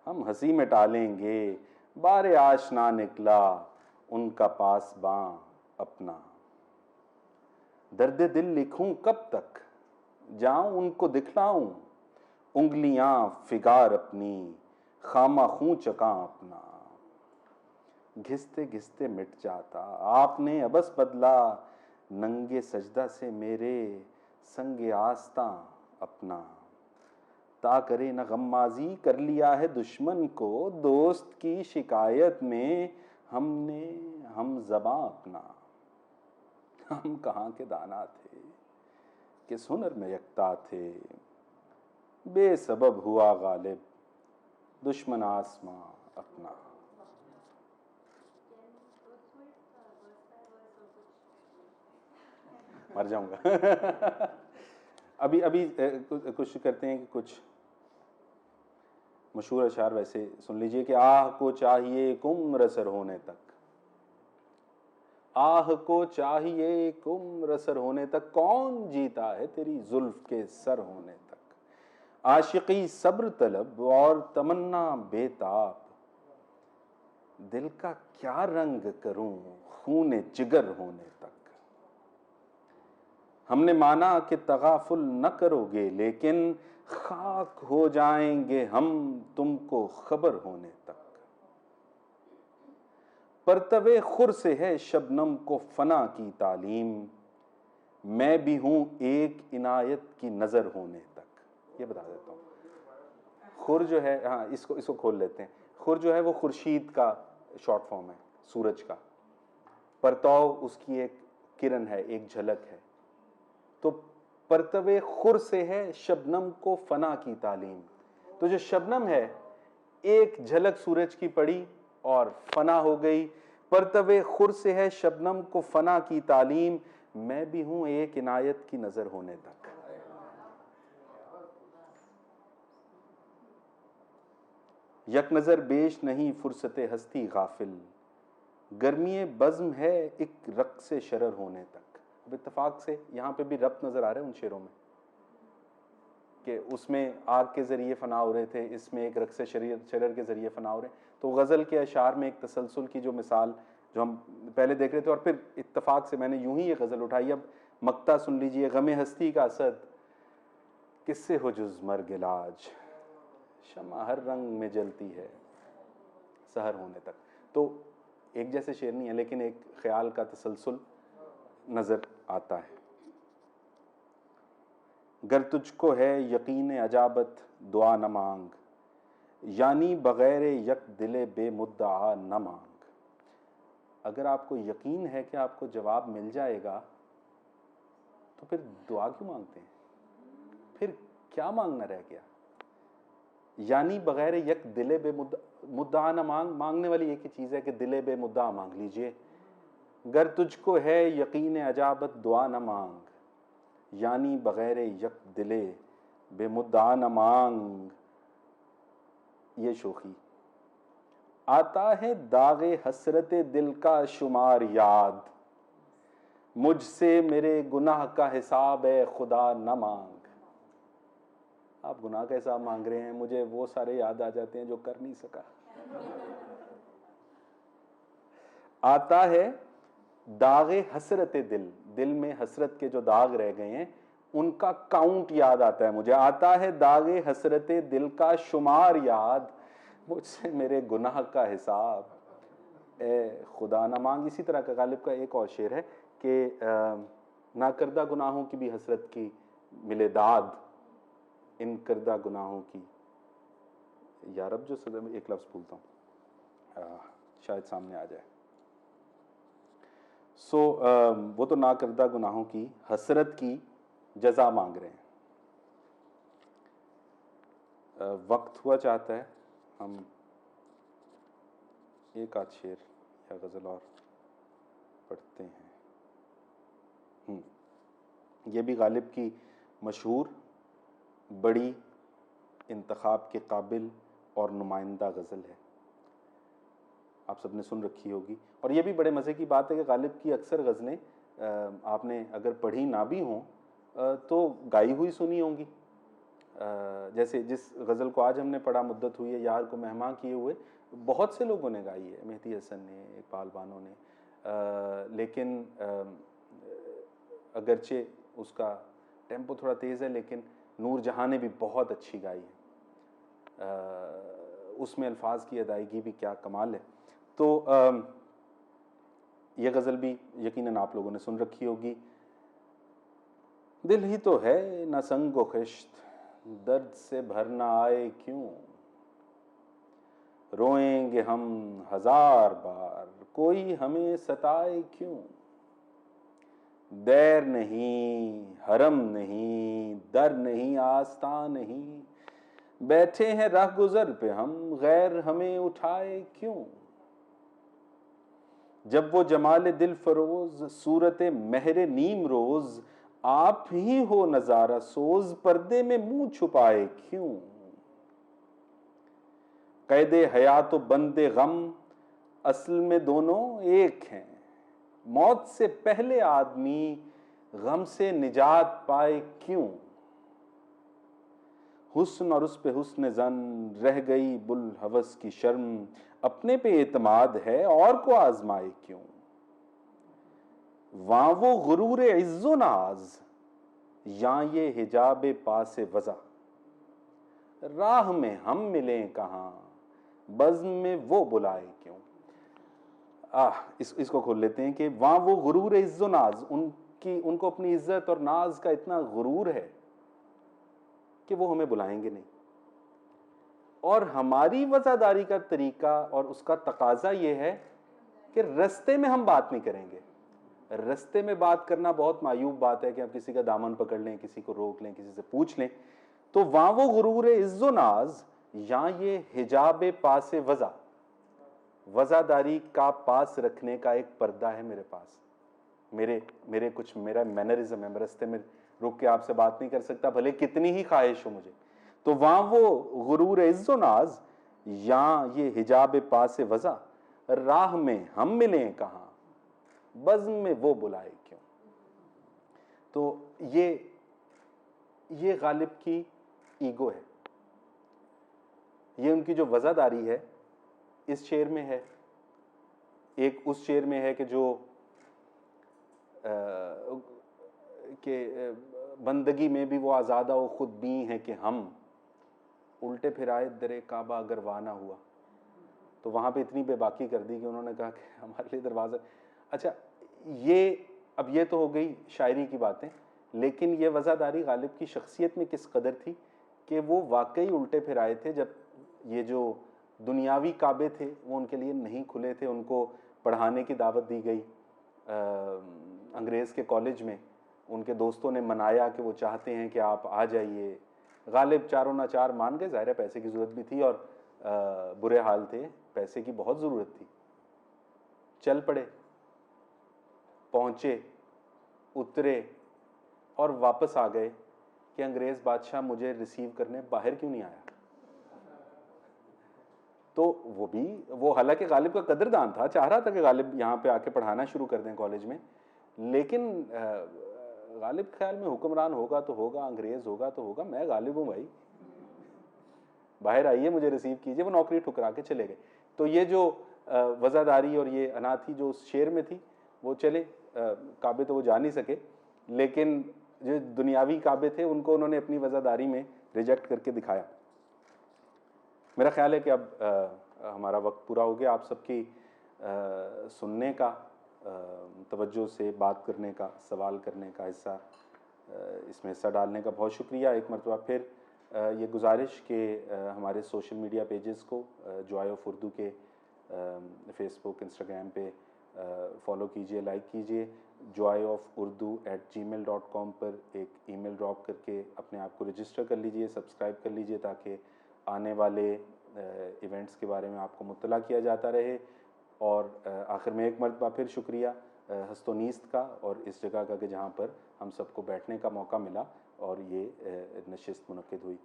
ہم ہنسی میں ٹالیں گے، بار آشنا نکلا ان کا پاسباں اپنا. درد دل لکھوں کب تک جاؤں ان کو دکھلاؤں، انگلیاں فگار اپنی خامہ خوں چکاں اپنا. گھستے گھستے مٹ جاتا آپ نے ابس بدلا، ننگے سجدہ سے میرے سنگ آستاں اپنا. تا کرے نہ غمازی کر لیا ہے دشمن کو، دوست کی شکایت میں ہم نے ہم زباں اپنا. ہم کہاں کے دانا تھے کس ہنر میں یکتا تھے، بے سبب ہوا غالب دشمن آسماں اپنا. مر جاؤں گا. ابھی کچھ کرتے ہیں کہ کچھ مشہور اشعار ویسے سن لیجئے کہ آہ کو چاہیے ایک عمر سر ہونے تک، آہ کو چاہیے ایک عمر سر ہونے تک، کون جیتا ہے تیری زلف کے سر ہونے تک. عاشقی صبر طلب اور تمنا بے تاب، دل کا کیا رنگ کروں خون جگر ہونے تک. ہم نے مانا کہ تغافل نہ کرو گے، لیکن خاک ہو جائیں گے ہم تم کو خبر ہونے تک. پرتو خور سے ہے شبنم کو فنا کی تعلیم، میں بھی ہوں ایک عنایت کی نظر ہونے تک. یہ بتا دیتا ہوں خور جو ہے، ہاں اس کو کھول لیتے ہیں. خور جو ہے وہ خورشید کا شارٹ فارم ہے، سورج کا. پرتو اس کی ایک کرن ہے، ایک جھلک ہے. تو پرتو خور سے ہے شبنم کو فنا کی تعلیم. تو جو شبنم ہے ایک جھلک سورج کی پڑی اور فنا ہو گئی. پرتو خور سے ہے شبنم کو فنا کی تعلیم، میں بھی ہوں ایک عنایت کی نظر ہونے تک. یک نظر بیش نہیں فرصت ہستی غافل، گرمی بزم ہے ایک رقص شرر ہونے تک. اب اتفاق سے یہاں پہ بھی ربط نظر آ رہے ہیں ان شعروں میں کہ اس میں آگ کے ذریعے فنا ہو رہے تھے، اس میں ایک رقص شرر کے ذریعے فنا ہو رہے ہیں. تو غزل کے اشعار میں ایک تسلسل کی جو مثال جو ہم پہلے دیکھ رہے تھے، اور پھر اتفاق سے میں نے یوں ہی یہ غزل اٹھائی. اب مقطع سن لیجئے. غم ہستی کا اسد کس سے ہو جز مرگ علاج، شمع ہر رنگ میں جلتی ہے سحر ہونے تک. تو ایک جیسے شعر نہیں ہے لیکن ایک خیال کا تسلسل نظر آتا ہے. گر تجھ کو ہے یقین عجابت دعا نہ مانگ، یعنی بغیر یک دل بے مدعا نہ مانگ. اگر آپ کو یقین ہے کہ آپ کو جواب مل جائے گا تو پھر دعا کیوں مانگتے ہیں؟ پھر کیا مانگنا رہ گیا؟ یعنی بغیر یک دل بے مدعا نہ مانگ. مانگنے والی ایک ہی چیز ہے کہ دل بے مدعا مانگ لیجئے. گر تجھ کو ہے یقین عجابت دعا نہ مانگ، یعنی بغیر یک دلے بے مدعا نہ مانگ. یہ شوخی. آتا ہے داغ حسرت دل کا شمار یاد، مجھ سے میرے گناہ کا حساب اے خدا نہ مانگ. آپ گناہ کا حساب مانگ رہے ہیں، مجھے وہ سارے یاد آ جاتے ہیں جو کر نہیں سکا. آتا ہے داغ حسرت دل، دل میں حسرت کے جو داغ رہ گئے ہیں ان کا کاؤنٹ یاد آتا ہے مجھے. آتا ہے داغ حسرت دل کا شمار یاد، مجھ سے میرے گناہ کا حساب اے خدا نہ مانگ. اسی طرح کا غالب کا ایک اور شعر ہے کہ ناکردہ گناہوں کی بھی حسرت کی ملے داد، ان کردہ گناہوں کی. یا رب جو سزا، میں ایک لفظ بھولتا ہوں، شاید سامنے آ جائے. سو وہ تو ناکردہ گناہوں کی حسرت کی جزا مانگ رہے ہیں. وقت ہوا چاہتا ہے ہم ایک آدھ شعر یا غزل اور پڑھتے ہیں. یہ بھی غالب کی مشہور، بڑی، انتخاب کے قابل اور نمائندہ غزل ہے، آپ سب نے سن رکھی ہوگی. اور یہ بھی بڑے مزے کی بات ہے کہ غالب کی اکثر غزلیں آپ نے اگر پڑھی نہ بھی ہوں تو گائی ہوئی سنی ہوں گی. جیسے جس غزل کو آج ہم نے پڑھا، مدت ہوئی ہے یار کو مہماں کیے ہوئے، بہت سے لوگوں نے گائی ہے، مہدی حسن نے، اقبال بانو نے، لیکن اگرچہ اس کا ٹیمپو تھوڑا تیز ہے، لیکن نور جہاں نے بھی بہت اچھی گائی ہے. اس میں الفاظ کی ادائیگی بھی کیا کمال ہے. تو یہ غزل بھی یقیناً آپ لوگوں نے سن رکھی ہوگی. دل ہی تو ہے نہ سنگ و خشت، درد سے بھرنا آئے کیوں، روئیں گے ہم ہزار بار، کوئی ہمیں ستائے کیوں. دیر نہیں، حرم نہیں، در نہیں، آستاں نہیں، بیٹھے ہیں راہ گزر پہ ہم، غیر ہمیں اٹھائے کیوں. جب وہ جمال دل فروز، صورت مہر نیم روز، آپ ہی ہو نظارہ سوز، پردے میں منہ چھپائے کیوں. قید حیات و بند غم، اصل میں دونوں ایک ہیں، موت سے پہلے آدمی غم سے نجات پائے کیوں. حسن اور اس پہ حسن زن، رہ گئی بوالہوس کی شرم، اپنے پہ اعتماد ہے اور کو آزمائے کیوں. وہاں وہ غرور عز و ناز، یہاں یہ حجاب پاس وضع، راہ میں ہم ملیں کہاں، بزم میں وہ بلائے کیوں. اس کو کھول لیتے ہیں کہ وہاں وہ غرور عز و ناز، ان کو اپنی عزت اور ناز کا اتنا غرور ہے کہ وہ ہمیں بلائیں گے نہیں. اور ہماری وفاداری کا طریقہ اور اس کا تقاضا یہ ہے کہ رستے میں ہم بات نہیں کریں گے. رستے میں بات کرنا بہت معیوب بات ہے کہ آپ کسی کا دامن پکڑ لیں، کسی کو روک لیں، کسی سے پوچھ لیں. تو وہاں وہ غرور عز و ناز، یہاں یہ حجاب پاس وضع، وضعداری کا پاس رکھنے کا ایک پردہ ہے میرے پاس. میرا مینرزم ہے، میں رستے میں رک کے آپ سے بات نہیں کر سکتا بھلے کتنی ہی خواہش ہو مجھے. تو وہاں وہ غرور عز و ناز، یہاں یہ حجاب پاس وضع، راہ میں ہم ملیں کہاں، بزم میں وہ بلائے کیوں. تو یہ غالب کی ایگو ہے، یہ ان کی جو وضعداری ہے اس شعر میں ہے. ایک اس شعر میں ہے کہ جو کہ بندگی میں بھی وہ آزادہ و خود بھی ہیں کہ ہم، الٹے پھرائے در کعبہ اگر وانا ہوا. تو وہاں پہ اتنی بے باکی کر دی کہ انہوں نے کہا کہ ہمارے لیے دروازہ. اچھا، اب یہ تو ہو گئی شاعری کی باتیں، لیکن یہ وضعداری غالب کی شخصیت میں کس قدر تھی کہ وہ واقعی الٹے پھرائے تھے. جب یہ جو دنیاوی کعبے تھے وہ ان کے لیے نہیں کھلے تھے، ان کو پڑھانے کی دعوت دی گئی انگریز کے کالج میں، ان کے دوستوں نے منایا کہ وہ چاہتے ہیں کہ آپ آ جائیے. غالب چاروں نہ چار مان گئے، ظاہر ہے پیسے کی ضرورت بھی تھی اور برے حال تھے، پیسے کی بہت ضرورت تھی. چل پڑے. پہنچے, اترے اور واپس آ گئے کہ انگریز بادشاہ مجھے ریسیو کرنے باہر کیوں نہیں آیا. تو وہ حالانکہ غالب کا قدردان تھا, چاہ رہا تھا کہ غالب یہاں پہ آ کے پڑھانا شروع کر دیں کالج میں, لیکن غالب خیال میں حکمران ہوگا تو ہوگا, انگریز ہوگا تو ہوگا, میں غالب ہوں بھائی, باہر آئیے مجھے ریسیو کیجئے. وہ نوکری ٹھکرا کے چلے گئے. تو یہ جو وزاداری اور یہ انا تھی جو اس شعر میں تھی, وہ چلے کعبے تو وہ جا نہیں سکے, لیکن جو دنیاوی کعبے تھے ان کو انہوں نے اپنی وزاداری میں ریجیکٹ کر کے دکھایا. میرا خیال ہے کہ اب ہمارا وقت پورا ہو گیا. آپ سب کی سننے کا, توجہ سے بات کرنے کا, سوال کرنے کا حصہ, اس میں حصہ ڈالنے کا بہت شکریہ. ایک مرتبہ پھر یہ گزارش کہ ہمارے سوشل میڈیا پیجز کو جوائے آف اردو کے فیس بک, انسٹاگرام پہ فالو کیجئے, لائک کیجئے. joyofurdu@gmail.com پر ایک ای میل ڈراپ کر کے اپنے آپ کو رجسٹر کر لیجئے, سبسکرائب کر لیجئے, تاکہ آنے والے ایونٹس کے بارے میں آپ کو مطلع کیا جاتا رہے. اور آخر میں ایک مرتبہ پھر شکریہ ہست و نیست کا اور اس جگہ کا کہ جہاں پر ہم سب کو بیٹھنے کا موقع ملا اور یہ نشست منعقد ہوئی.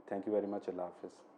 Thank you very much. اللہ حافظ.